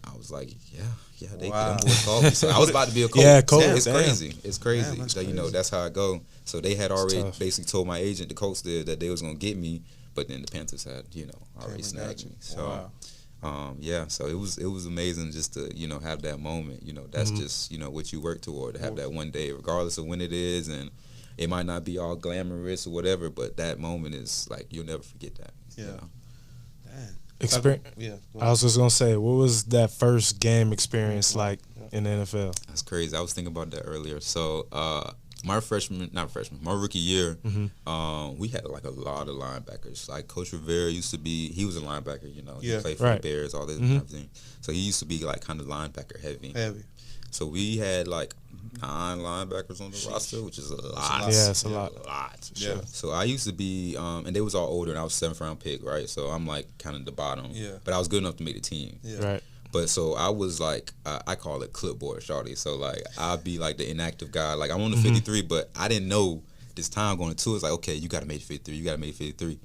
I was like, yeah, they them boys called me. So I was about to be a Colt. Yeah, Colt. It's Damn. crazy. It's crazy. Damn, So, you know, that's how I go. So they had already tough. basically told my agent, the Colts did, that they was gonna get me, but then the Panthers had, you know, already snagged me. So yeah, so it was amazing just to, you know, have that moment. You know, that's just, you know, what you work toward, to have that one day, regardless of when it is, and it might not be all glamorous or whatever, but that moment is like you'll never forget that. Yeah. You know? Experience. Yeah. I was just gonna say, what was that first game experience like in the NFL? That's crazy. I was thinking about that earlier. So my rookie year, we had like a lot of linebackers. Like Coach Rivera he was a linebacker, you know. He played for the Bears, all this type of thing. So he used to be like kind of linebacker heavy. So we had like 9 linebackers on the roster, which is a lot. Yeah, it's a lot. Yeah. So I used to be, and they was all older, and I was 7th round pick, right? So I'm like kind of the bottom. Yeah. But I was good enough to make the team. Yeah. Right. But so I was like, I call it clipboard shawty. So like I'd be like the inactive guy. Like I'm on the 53, but I didn't know this time going to it's like, okay, you got to make 53. You got to make 53.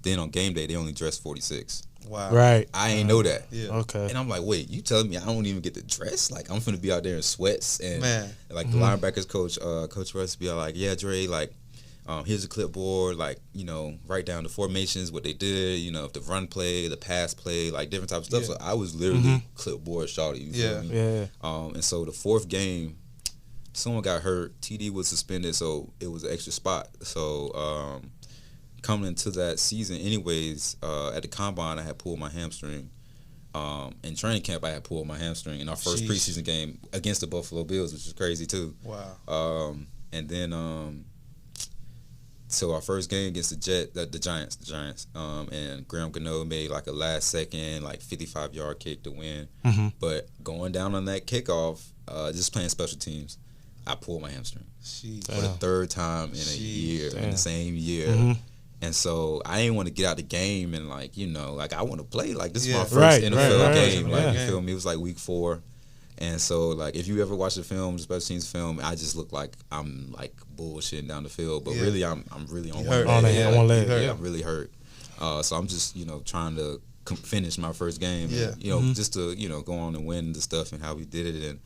Then on game day, they only dress 46. Wow. Right. I ain't know that. Yeah. Okay. And I'm like, wait, you telling me I don't even get to dress? Like I'm finna be out there in sweats and Man. like the linebackers coach, Coach Russ be like, yeah, Dre, like here's a clipboard, like, you know, write down the formations, what they did, you know, if the run play, the pass play, like different types of stuff. So I was literally clipboard shawty. You feel me? Yeah. And so the 4th game, someone got hurt. TD was suspended, so it was an extra spot. So coming into that season anyways, at the combine I had pulled my hamstring. In training camp I had pulled my hamstring in our first preseason game against the Buffalo Bills, which is crazy too. Wow. And then so our first game against the Giants, and Graham Gano made like a last second like 55-yard kick to win. But going down on that kickoff, just playing special teams, I pulled my hamstring Sheesh. for the third time in a year, in the same year. And so I didn't want to get out the game and like, like I want to play. Like this is my first NFL game. Like you feel me? It was like week 4. And so like if you ever watch the film, the special teams film, I just look like I'm like bullshitting down the field. But really I'm really on one leg. Yeah, I'm really hurt. So I'm just, trying to finish my first game. And, just to, go on and win the stuff and how we did it. And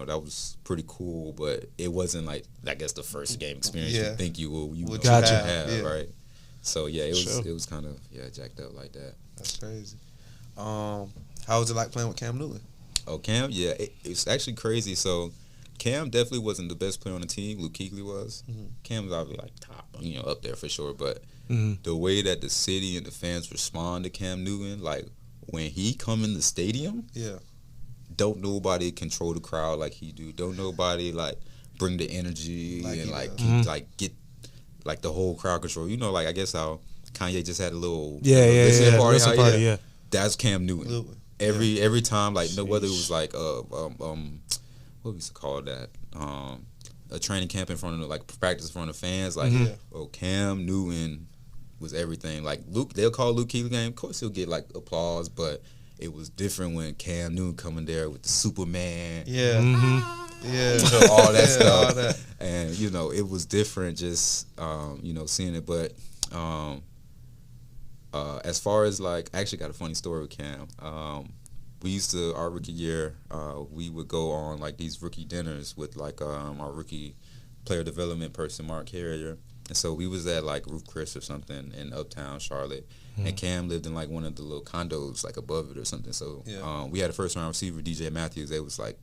that was pretty cool, but it wasn't like, I guess, the first game experience you think you will have, right? So it was kind of jacked up like that. That's crazy. How was it like playing with Cam Newton? Oh, Cam, it's actually crazy. So Cam definitely wasn't the best player on the team. Luke Kuechly was. Cam was obviously like top, up there for sure. But the way that the city and the fans respond to Cam Newton, like when he come in the stadium, don't nobody control the crowd like he do. Don't nobody like bring the energy and get like the whole crowd control. Like I guess how Kanye just had a little party. That's Cam Newton. Every time, like whether it was like what we used to call that, a training camp in front of like practice in front of fans, like Cam Newton was everything. Like Luke, they'll call Luke Kuechly game. Of course, he'll get like applause, but it was different when Cam Newton coming there with the Superman, all that stuff, all that. And it was different just seeing it. But as far as like, I actually got a funny story with Cam. We used to, our rookie year, we would go on like these rookie dinners with like our rookie player development person, Mark Harrier. And so we was at like Ruth Chris or something in Uptown Charlotte, and Cam lived in like one of the little condos like above it or something. So we had a first round receiver, DJ Matthews. They was like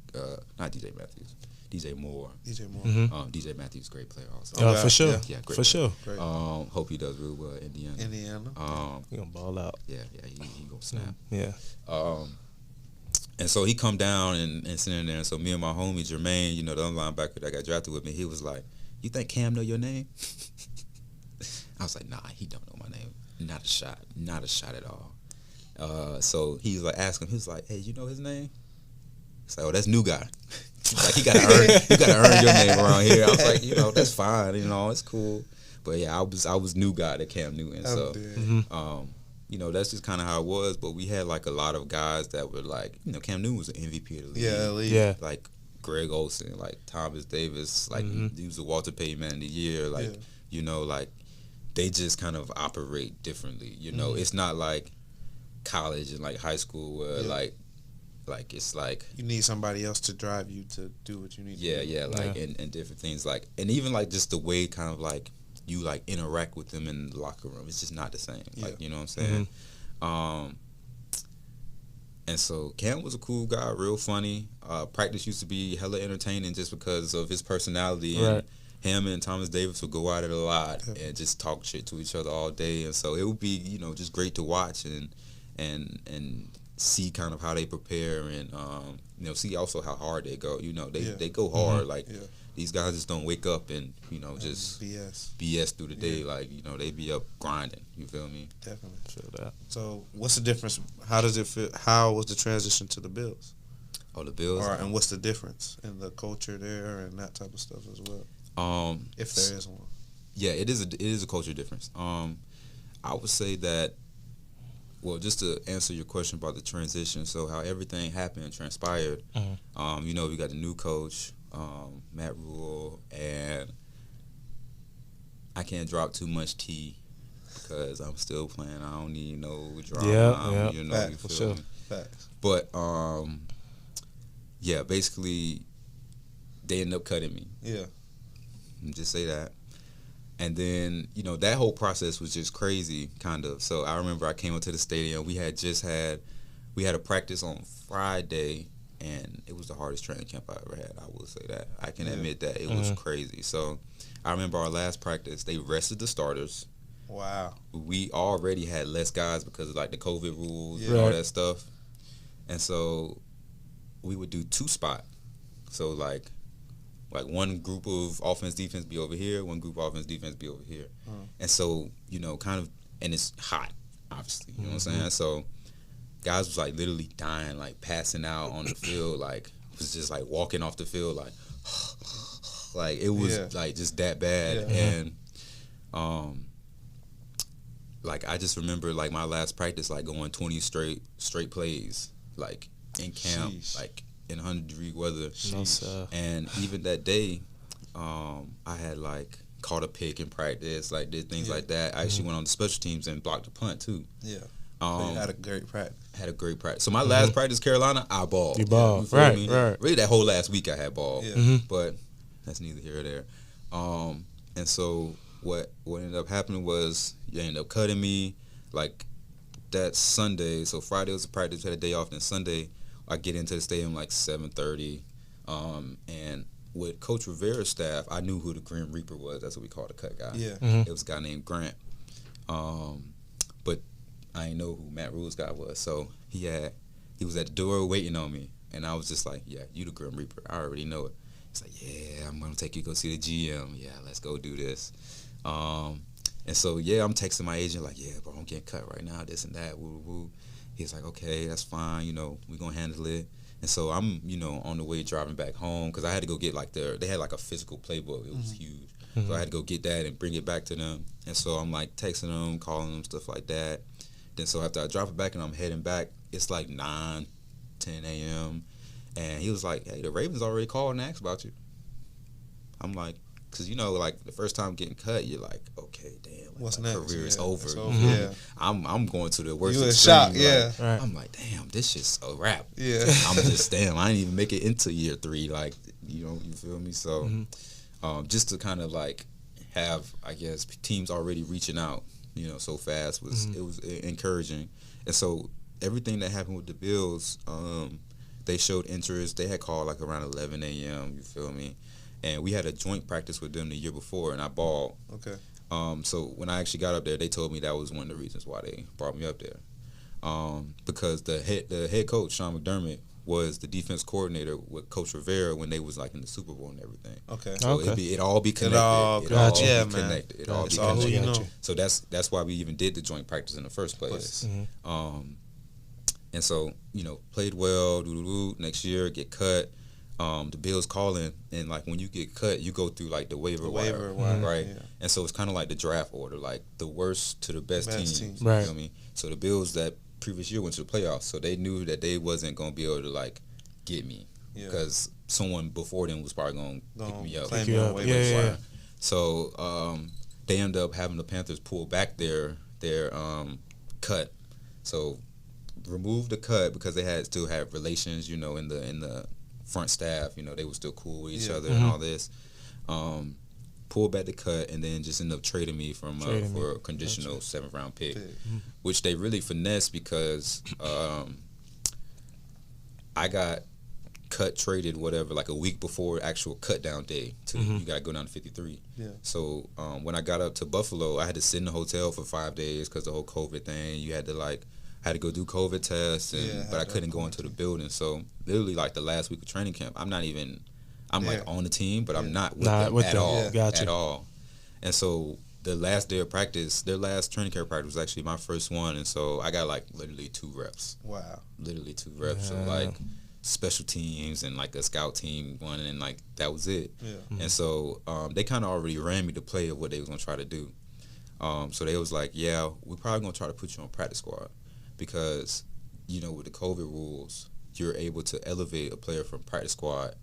not DJ Matthews, DJ Moore. DJ Matthews, great player also. For sure. Yeah, great. For sure. Great. Hope he does really well at Indiana. He gonna ball out. Yeah, he gonna snap. Yeah. And so he come down and sit in there. And so me and my homie Jermaine, the other linebacker that got drafted with me, he was like, "You think Cam know your name?" I was like, "Nah, he don't know my name. Not a shot at all." So he's like asking, he was like, "Hey, you know his name?" He's like, "Oh, that's new guy." He's like, you gotta earn your name around here. I was like, that's fine, it's cool. But yeah, I was new guy to Cam Newton. So that's just kind of how it was. But we had like a lot of guys that were like, Cam Newton was an MVP of the league. Yeah. Like Greg Olsen, like Thomas Davis, like he was a Walter Payton Man of the Year. Like, like they just kind of operate differently. It's not like college and like high school where like it's like you need somebody else to drive you to do what you need to do. And different things like, and even like just the way kind of like you like interact with them in the locker room, it's just not the same. Like, you know what I'm saying? And so Cam was a cool guy, real funny. Practice used to be hella entertaining just because of his personality. And him and Thomas Davis would go at it a lot and just talk shit to each other all day. And so it would be, just great to watch and see kind of how they prepare and see also how hard they go. They go hard. Like these guys just don't wake up and just BS through the day. Like they be up grinding. You feel me? Definitely feel that. So what's the difference? How does it feel? How was the transition to the Bills? Oh, the Bills. And what's the difference in the culture there and that type of stuff as well? If there is one. Yeah, it is a culture difference. I would say that. Well, just to answer your question about the transition, so how everything happened and transpired, we got the new coach, Matt Rule, and I can't drop too much tea because I'm still playing. I don't need no drama. Facts, for sure. Facts. But, basically, they ended up cutting me. Yeah. Just say that. And then, that whole process was just crazy, kind of. So I remember I came up to the stadium. We had a practice on Friday, and it was the hardest training camp I ever had. I will say that. I can admit that. It was crazy. So I remember our last practice, they rested the starters. Wow. We already had less guys because of, like, the COVID rules and all that stuff. And so we would do 2-spot. So, like one group of offense, defense be over here, one group of offense, defense be over here. And so, kind of, and it's hot, obviously, you know what I'm saying? So guys was like literally dying, like passing out on the field, like was just like walking off the field like, like it was like just that bad. And like I just remember like my last practice, like going 20 straight plays, like in camp, like in 100-degree weather. And even that day, I had like caught a pick in practice, like did things like that. I actually went on the special teams and blocked a punt too. So you had a great practice. So my last practice, Carolina, I balled. You balled, right? Really, that whole last week I had ball. But that's neither here or there. And so what ended up happening was you ended up cutting me like that Sunday. So Friday was the practice, had a day off. Then Sunday I get into the stadium like 7:30, and with Coach Rivera's staff, I knew who the Grim Reaper was. That's what we called the cut guy. It was a guy named Grant. But I didn't know who Matt Rule's guy was. So he was at the door waiting on me. And I was just like, yeah, you the Grim Reaper. I already know it. He's like, yeah, I'm going to take you to go see the GM. Yeah, let's go do this. And so, yeah, I'm texting my agent like, yeah, bro, I'm getting cut right now, this and that, woo, woo. He's like, okay, that's fine, we're going to handle it. And so I'm, on the way driving back home because I had to go get like they had like a physical playbook. It was huge. So I had to go get that and bring it back to them. And so I'm like texting them, calling them, stuff like that. Then so after I drop it back and I'm heading back, it's like 9, 10 a.m. And he was like, hey, the Ravens already called and asked about you. I'm like, because, like the first time getting cut, you're like, okay, damn, like, what's my next? career is over. Yeah. I'm going to the worst you extreme. in shock, like, I'm like, damn, this shit's a wrap. Yeah. I'm just, damn, I didn't even make it into year 3. Like, you feel me? So just to kind of like have, I guess, teams already reaching out, so fast it was encouraging. And so everything that happened with the Bills, they showed interest. They had called like around 11 a.m., you feel me? And we had a joint practice with them the year before, and I balled. Okay. So when I actually got up there, they told me that was one of the reasons why they brought me up there. Because the head coach, Sean McDermott, was the defense coordinator with Coach Rivera when they was like in the Super Bowl and everything. Okay. So it all be connected. It all be connected. So that's why we even did the joint practice in the first place. And so, played well, next year, get cut. The Bills calling, and like when you get cut, you go through like the waiver wire, right? Yeah. And so it's kind of like the draft order, like the worst to the best team. Right. You feel me? So the Bills that previous year went to the playoffs, so they knew that they wasn't gonna be able to like get me because someone before them was probably gonna pick me up. So they ended up having the Panthers pull back their cut. So remove the cut because they still had relations, in the front staff, they were still cool with each other and all this. Pulled back the cut and then just ended up trading me for a conditional 7th round pick, which they really finessed because I got traded, whatever, like a week before actual cut down day. You got to go down to 53. Yeah. So when I got up to Buffalo, I had to sit in the hotel for 5 days because the whole COVID thing. You had to had to go do COVID tests, but I couldn't go into the building. So literally, like the last week of training camp, I'm like on the team, but I'm not with them at all. At all. And so the last day of practice, their last training camp practice was actually my first one, and so I got like literally 2 reps. Wow. Literally 2 reps. So like special teams and like a scout team one, and like that was it. Yeah. And so they kind of already ran me the play of what they was gonna try to do. So they was like, yeah, we're probably gonna try to put you on practice squad. Because, with the COVID rules, you're able to elevate a player from practice squad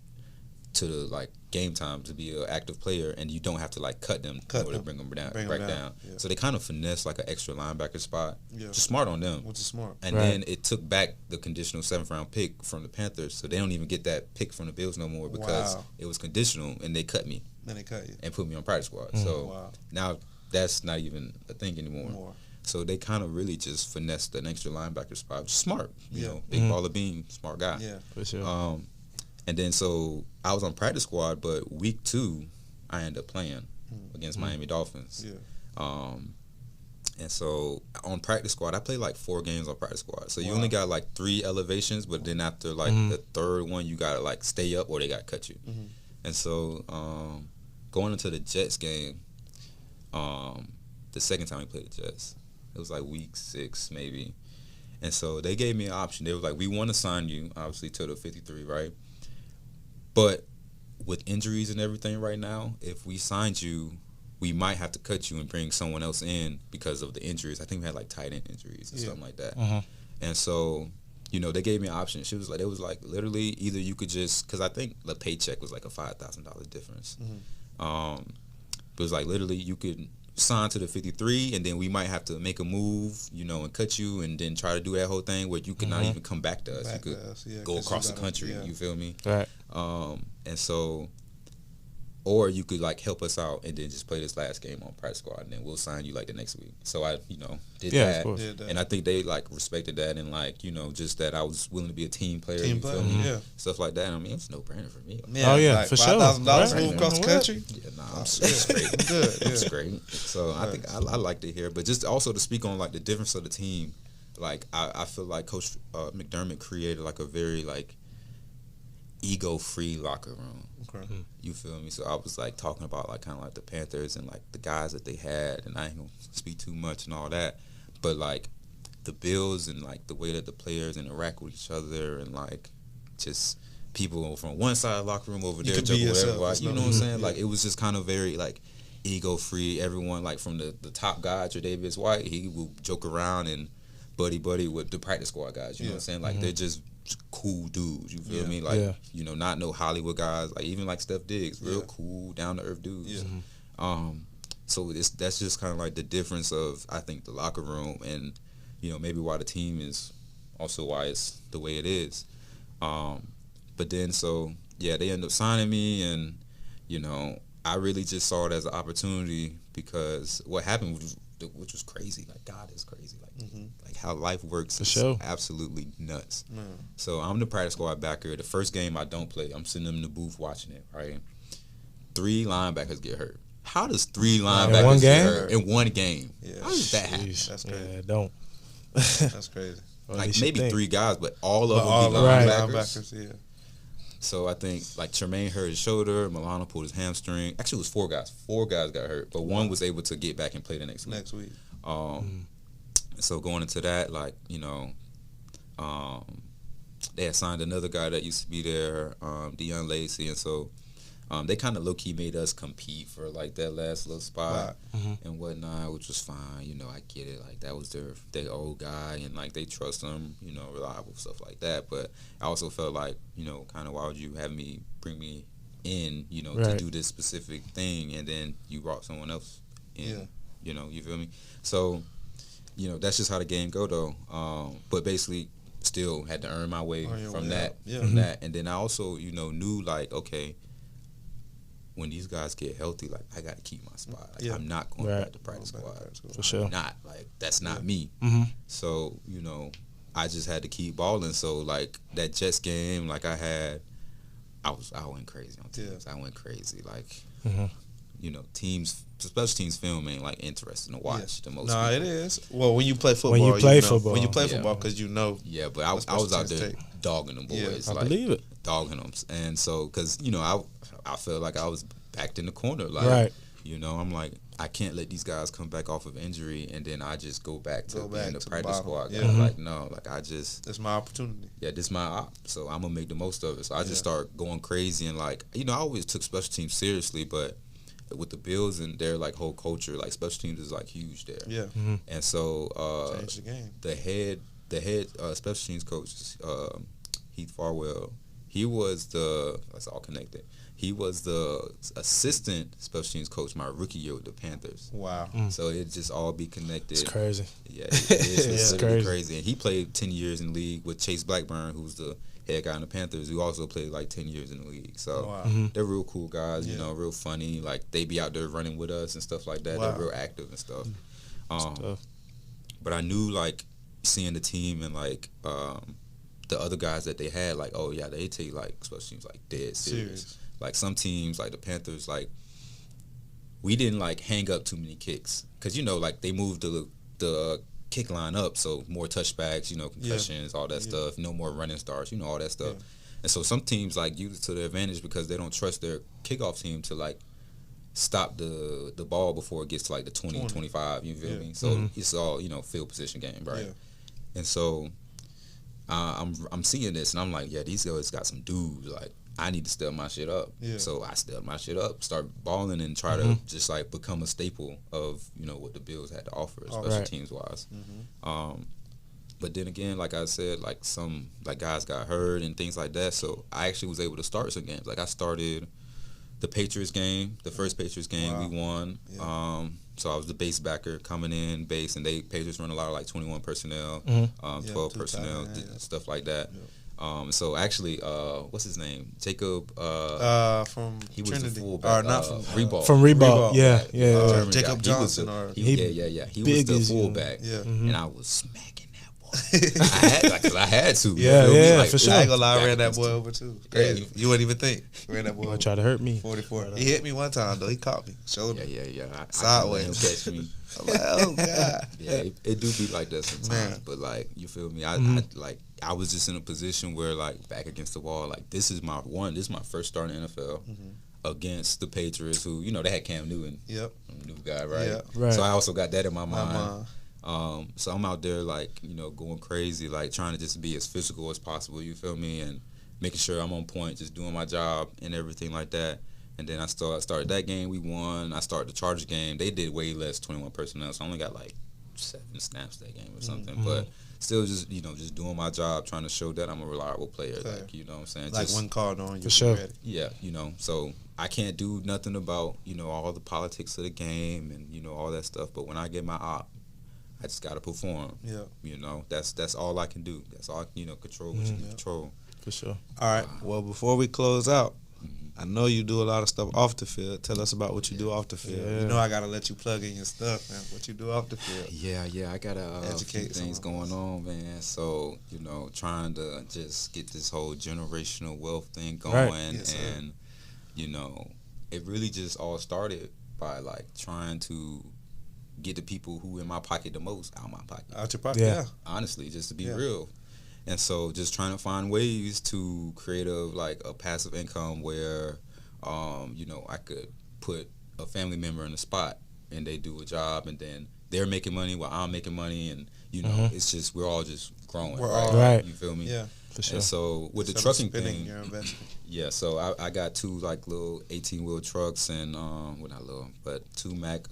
to the like game time to be an active player, and you don't have to like cut them in order to bring them down. Yeah. So they kind of finesse like an extra linebacker spot. Yeah. Which is smart on them. Which is smart. And then it took back the conditional 7th round pick from the Panthers, so they don't even get that pick from the Bills no more because it was conditional, and they cut me. Then they cut you and put me on practice squad. So now that's not even a thing anymore. So they kind of really just finessed an extra linebacker spot. Smart, you know, big baller bean, smart guy. Yeah, for sure. And then so I was on practice squad, but week 2, I ended up playing against Miami Dolphins. Yeah. And so on practice squad, I played like 4 games on practice squad. So you only got like 3 elevations, but then after like the 3rd one, you got to like stay up or they got to cut you. And so going into the Jets game, the second time we played the Jets, it was like week 6 maybe. And so they gave me an option. They were like, we want to sign you, obviously, to the 53, right? But with injuries and everything right now, if we signed you, we might have to cut you and bring someone else in because of the injuries. I think we had like tight end injuries and something like that. And so, they gave me an option. It was like literally either you could just, because I think the paycheck was like a $5,000 difference. But it was like literally you could sign to the 53, and then we might have to make a move, and cut you, and then try to do that whole thing where you could not even come back to us. You could go across the country. You feel me? Right. And so, or you could like help us out and then just play this last game on practice squad, and then we'll sign you like the next week. So I, did that. Of course. And I think they like respected that, and like, just that I was willing to be a team player. You feel me? Stuff like that. I mean, it's no brainer for me. Like, for sure. $5,000 move across the country. Yeah, I'm straight. Good. It's great. So I think I like to hear, but just also to speak on like the difference of the team. Like I feel like Coach McDermott created like a very like ego-free locker room. Okay. You feel me? So I was like talking about like kind of like the Panthers and like the guys that they had, and I ain't gonna speak too much and all that, but like the Bills and like the way that the players interact with each other, and like just people from one side of the locker room over there, whatever, like, you know what I'm saying? Like it was just kind of very like ego-free. Everyone like from the top guy, Tre'Davious White, he will joke around and buddy with the practice squad guys. You know what I'm saying? Like they're just cool dudes, you feel me? Like, not no Hollywood guys, like even like Steph Diggs, real cool, down to earth dudes. So that's just kind of like the difference of, I think, the locker room, and maybe why the team is also why it's the way it is. But then they ended up signing me, and I really just saw it as an opportunity, because what happened was, which was crazy. Like, God is crazy. Like how life works is absolutely nuts. So I'm the practice squad backer. The first game I don't play, I'm sitting in the booth watching it, right? 3 linebackers get hurt. How does 3 linebackers get hurt in one game? How does that happen? That's crazy. Yeah, don't. That's crazy. Like maybe 3 guys, but all of them be linebackers. So I think like Tremaine hurt his shoulder, Milano pulled his hamstring. Actually, it was 4 guys. 4 guys got hurt, but one was able to get back and play the next week. So going into that, like, they had signed another guy that used to be there, Deion Lacey, and so they kind of low-key made us compete for, like, that last little spot and whatnot, which was fine. I get it. Like, that was their old guy, and, like, they trust him, reliable, stuff like that. But I also felt like, kind of why would you have me bring me in, to do this specific thing, and then you brought someone else in, you feel me? So, that's just how the game go, though. But basically, still had to earn my way from that. And then I also, knew, like, okay, when these guys get healthy, like, I got to keep my spot. Like, I'm not going back to practice squad. For sure. I'm not. Like, that's not me. So, I just had to keep balling. So, like, that Jets game, like, I went crazy on teams. I went crazy. Like, teams, special teams film ain't, like, interesting to watch the most. No, people. it is. Well, when you play football. When you play football. When you play football, because Yeah, but I was out there dogging them boys. I like, believe it. Dogging them. And so, because, I felt like I was backed in the corner. Like, I'm like, I can't let these guys come back off of injury and then I just go back to being the practice squad. Like, no, like, it's my opportunity. Yeah, this is my op. So I'm going to make the most of it. So I just start going crazy, and, like, I always took special teams seriously, but with the Bills and their, like, whole culture, like, special teams is, like, huge there. Yeah. And so change the game. The head special teams coach, Heath Farwell, he was that's all connected. He was the assistant special teams coach my rookie year with the Panthers. Wow. So it just all be connected. It's crazy. Yeah, it is. It's crazy. And he played 10 years in the league with Chase Blackburn, who's the head guy in the Panthers, who also played like 10 years in the league. So they're real cool guys, real funny. Like, they be out there running with us and stuff like that. They're real active and stuff. But I knew, like, seeing the team and, like, the other guys that they had, like, oh, yeah, they take, like, special teams, like, dead serious. Like, some teams, like the Panthers, like, we didn't, like, hang up too many kicks. Because, like, they moved the kick line up, so more touchbacks, concussions, all that stuff, no more running starts, all that stuff. And so some teams, like, use it to their advantage because they don't trust their kickoff team to, like, stop the ball before it gets to, like, the 20. 25, you feel me? So it's all, field position game, right? And so I'm seeing this, and I'm like, yeah, these guys got some dudes. Like, I need to step my shit up. Yeah. So I stepped my shit up, start balling, and try to just like become a staple of what the Bills had to offer, special teams wise. But then again, like I said, like some guys got hurt and things like that. So I actually was able to start some games. Like I started the Patriots game, the first Patriots game we won. Yeah. So I was the base backer coming in base, and Patriots run a lot of like 21 personnel, 12 personnel, stuff like that. Yeah. So actually, what's his name? Jacob. From he Trinity. was the fullback. Not from Reebok. From Reebok. Yeah. Jacob Johnson. He was the fullback. Yeah. And I was smacking. I had to. Yeah, like, for sure. I ain't gonna lie, I ran that boy over too. Crazy. You wouldn't even think. Ran that boy over. Tried to hurt me. 44. He hit me one time though. He caught me. Shoulder. Yeah. Sideways. Catch me. I'm like, oh God. Yeah, it do be like that sometimes. Man. But like, you feel me? I was just in a position where like back against the wall. Like this is my first start in the NFL. Against the Patriots, who they had Cam Newton, new guy, right? Yeah. Right. So I also got that in my mind. So I'm out there like going crazy, like trying to just be as physical as possible. You feel me? And making sure I'm on point, just doing my job and everything like that. And then I started that game. We won. I started the Chargers game. They did way less 21 personnel, so I only got like 7 snaps that game or something. But still, just just doing my job, trying to show that I'm a reliable player. Like what I'm saying, like when called on, you for sure. Ready. Yeah, so I can't do nothing about all the politics of the game and all that stuff. But when I get my op, I just gotta perform. Yeah. That's all I can do. That's all control what you can control. For sure. All right. Well, before we close out, I know you do a lot of stuff off the field. Tell us about what you do off the field. Yeah. I gotta let you plug in your stuff, man. What you do off the field. Yeah. I got a few things going on, man. So trying to just get this whole generational wealth thing going, Yes, and it really just all started by like trying to get the people who in my pocket the most out my pocket. Out your pocket, yeah. Honestly, just to be real. And so just trying to find ways to create a passive income where, I could put a family member in a spot and they do a job and then they're making money while I'm making money and, it's just, we're all just growing. We're all right. You feel me? Yeah. For sure. And so with the trucking thing, your investment. yeah, so I got 2 like little 18-wheel trucks and, well not little, but 2 Mac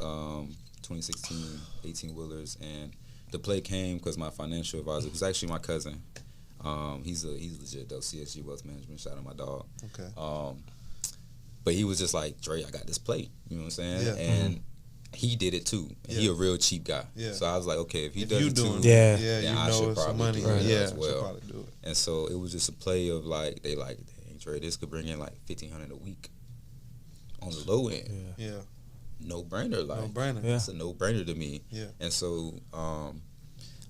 2016 18-wheelers, and the play came because my financial advisor, who's actually my cousin, he's legit though, CSG Wealth Management, shout out my dog. Okay. But he was just like, Dre, I got this plate, you know what I'm saying? Yeah. And he did it too. And he a real cheap guy. Yeah. So I was like, okay, if he does it too, then I should probably do it as well. Do it. And so it was just a play of like, dang, Dre, this could bring in like $1,500 a week on the low end. Yeah. No brainer, like it's a no brainer to me. Yeah. And so,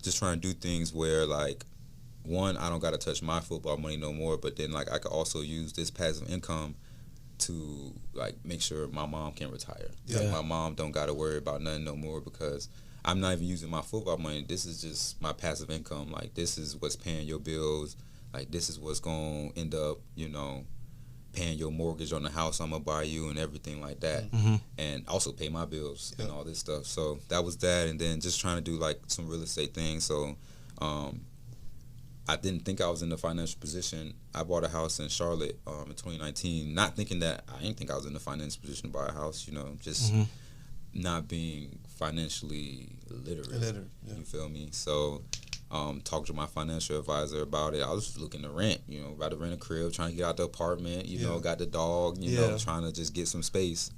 just trying to do things where like, one, I don't got to touch my football money no more, but then like I could also use this passive income to like make sure my mom can retire. Yeah. Like my mom don't got to worry about nothing no more because I'm not even using my football money. This is just my passive income. Like this is what's paying your bills. Like this is what's gonna end up, paying your mortgage on the house I'm gonna buy you and everything like that, and also pay my bills and all this stuff. So that was that, and then just trying to do like some real estate things. So I didn't think I was in the financial position. I bought a house in Charlotte in 2019, not thinking that I didn't think I was in the financial position to buy a house. Just not being financially literate. You feel me? So. Talked to my financial advisor about it. I was looking to rent, about to rent a crib, trying to get out the apartment, got the dog, trying to just get some space.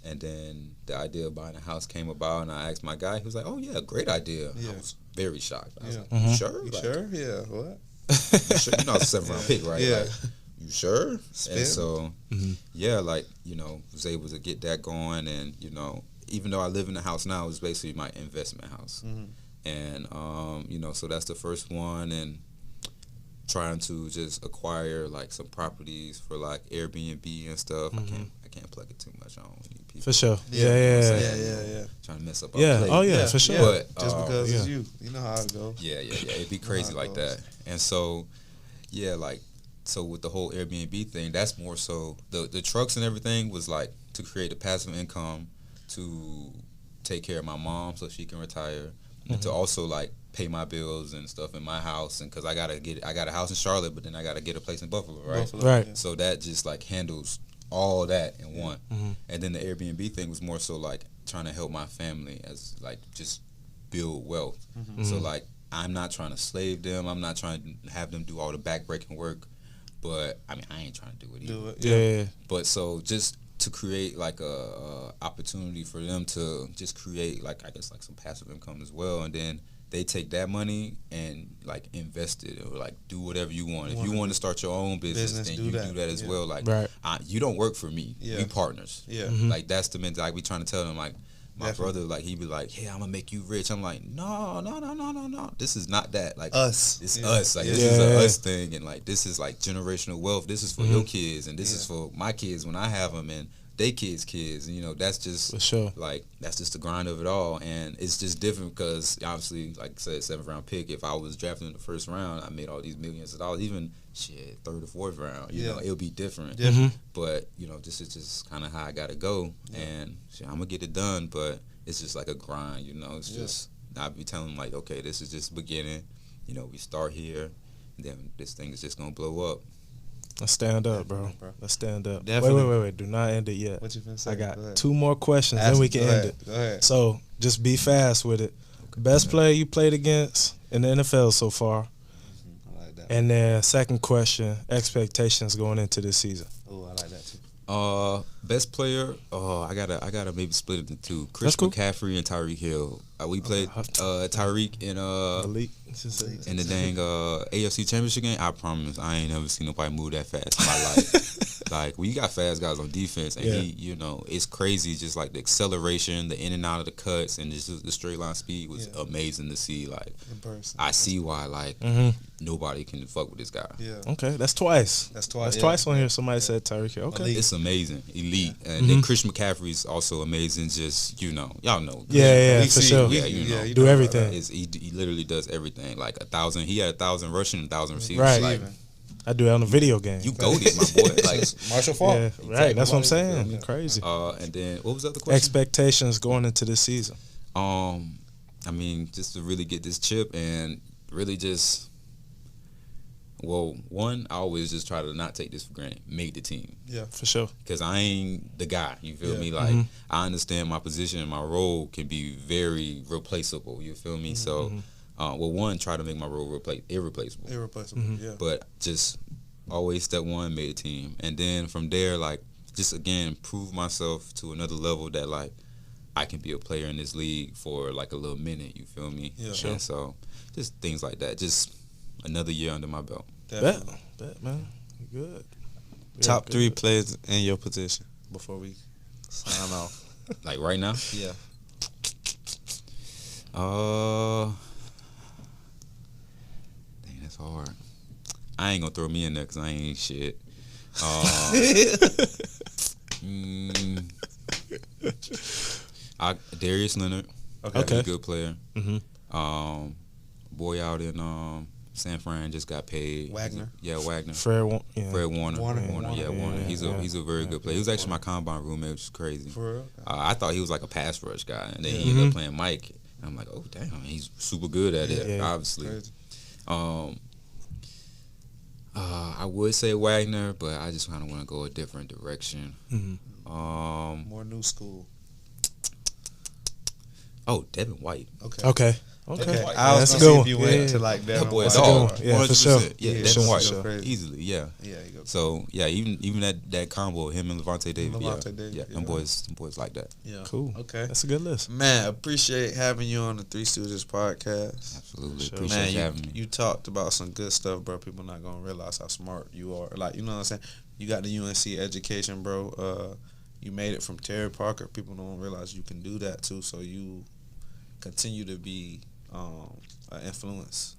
And then the idea of buying a house came about, and I asked my guy, he was like, oh, yeah, great idea. I was very shocked. I was like, you sure? You sure? Yeah, what? You sure? I was a 7th-round pick, right? Yeah. Like, you sure? Spin. And so, was able to get that going. And, even though I live in the house now, it's basically my investment house. And, so that's the first one, and trying to just acquire, like, some properties for, like, Airbnb and stuff. I can't plug it too much. I don't need people. For sure. Yeah. Trying to mess up our play. Oh, yeah, for sure. But, just because it's you. You know how it goes. Yeah. It'd be crazy like that. And so, so with the whole Airbnb thing, that's more so, the trucks and everything was, like, to create a passive income to take care of my mom so she can retire. And to also, like, pay my bills and stuff in my house, and because I got a house in Charlotte, but then I gotta get a place in Buffalo, right? Right. So that just like handles all that in one. And then the Airbnb thing was more so like trying to help my family as like just build wealth. So like I'm not trying to slave them. I'm not trying to have them do all the backbreaking work. But I mean, I ain't trying to do it either. Yeah. But so just to create like a opportunity for them to just create like, I guess, like some passive income as well, and then they take that money and like invest it or like do whatever you want. If you want to start your own business, then you do that as well. Like, you don't work for me. We partners. Like that's the mentality. We trying to tell them like. My brother, like, he'd be like, "Yeah, I'm gonna make you rich." I'm like, "No. This is not that. Like, us. It's us. Like, this is a us thing, and like, this is like generational wealth. This is for your kids, and this is for my kids when I have them, and they kids, and you know, that's just for sure. Like, that's just the grind of it all, and it's just different because obviously, like I said, 7th round pick. If I was drafted in the 1st round, I made all these millions of dollars. Even 3rd or 4th round, you know, it'll be different. But you know, this is just kind of how I gotta go, and I'm gonna get it done. But it's just like a grind, you know. It's just I'll be telling them like, okay, this is just the beginning. You know, we start here, and then this thing is just gonna blow up. Let's stand up, bro. Let's stand up. Definitely. Wait. Do not end it yet. What you finna say? I got 2 more questions, then we can end it. Go ahead. So just be fast with it. Okay. Best player you played against in the NFL so far. I like that. And then second question, expectations going into this season. Oh, I like that too. Best player. I gotta maybe split it into 2. Chris McCaffrey and Tyreek Hill. We played Tyreek in Elite. in the dang AFC Championship game. I promise, I ain't never seen nobody move that fast in my life. Like, when you got fast guys on defense, and he, you know, it's crazy. Just like the acceleration, the in and out of the cuts, and just the straight line speed was amazing to see. Like, in person. I see why like nobody can fuck with this guy. Okay, that's twice. That's twice. Twice on here. Somebody said Tyreek Hill. Okay, it's amazing, elite, and then Chris McCaffrey's also amazing. Just, you know, y'all know. Yeah, for sure. Yeah, you know, do everything. He literally does everything. Like 1,000. He had 1,000 rushing, 1,000 receivers. Right. Like, I do that on the video game. you golded, my boy. Like, Marshall Faulk. Yeah, right. That's what I'm saying. Crazy. And then what was the other question? Expectations going into this season. I mean, just to really get this chip and really just, well, one, I always just try to not take this for granted. Make the team. Yeah, for sure. Because I ain't the guy. You feel me? Like, I understand my position and my role can be very replaceable. You feel me? So, well, one, try to make my role irreplaceable. Yeah. But just always step one, made a team. And then from there, like, just, again, prove myself to another level that, like, I can be a player in this league for, like, a little minute. You feel me? Yeah. Sure. And so, just things like that. Just another year under my belt. Bet, man. Good. Top 3 players in your position before we sign off. Like right now? Yeah. Dang, that's hard. I ain't gonna throw me in there because I ain't shit. Darius Leonard. Okay. He's a good player. Boy out in San Fran just got paid. Wagner. Wagner. Fred Warner. Warner. He's a very good player. He was actually my combine roommate, which is crazy. For real? I thought he was like a pass rush guy, and then he ended up playing Mike. And I'm like, oh damn, he's super good at it. Obviously. Crazy. I would say Wagner, but I just kind of want to go a different direction. More new school. Oh, Devin White. Okay. I was gonna see if you went to like Devin That boy White. a dog. Yeah, for sure. Yeah, Yeah, Devin White. sure. Easily, yeah. Yeah, you go. So yeah, even that combo, him and Levante David, David, yeah, them boys like that. Yeah. Cool. Okay. That's a good list. Man, appreciate having you on the Three Stooges podcast. Absolutely, Sure. appreciate Man, you having me. you talked about some good stuff, bro. People not gonna realize how smart you are. Like, you know what I'm saying? You got the UNC education, bro. You made it from Terry Parker. People don't realize you can do that too. So you continue to be an influence,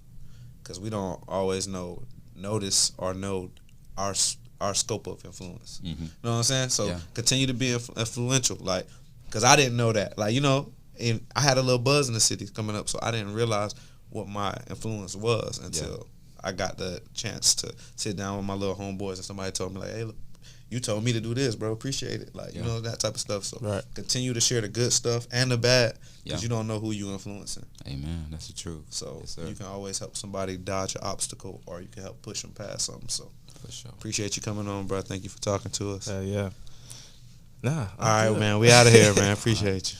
because we don't always notice or know our scope of influence. You know what I'm saying? So continue to be influential, like, because I didn't know that. Like, you know, and I had a little buzz in the city coming up, so I didn't realize what my influence was until I got the chance to sit down with my little homeboys and somebody told me, like, hey, look, you told me to do this, bro. Appreciate it. Like, you know, that type of stuff. So continue to share the good stuff and the bad, because you don't know who you influencing. Amen. That's the truth. So you can always help somebody dodge an obstacle, or you can help push them past something. So for sure. Appreciate you coming on, bro. Thank you for talking to us. Yeah. Nah. All right, man. We out of here, man. Appreciate you.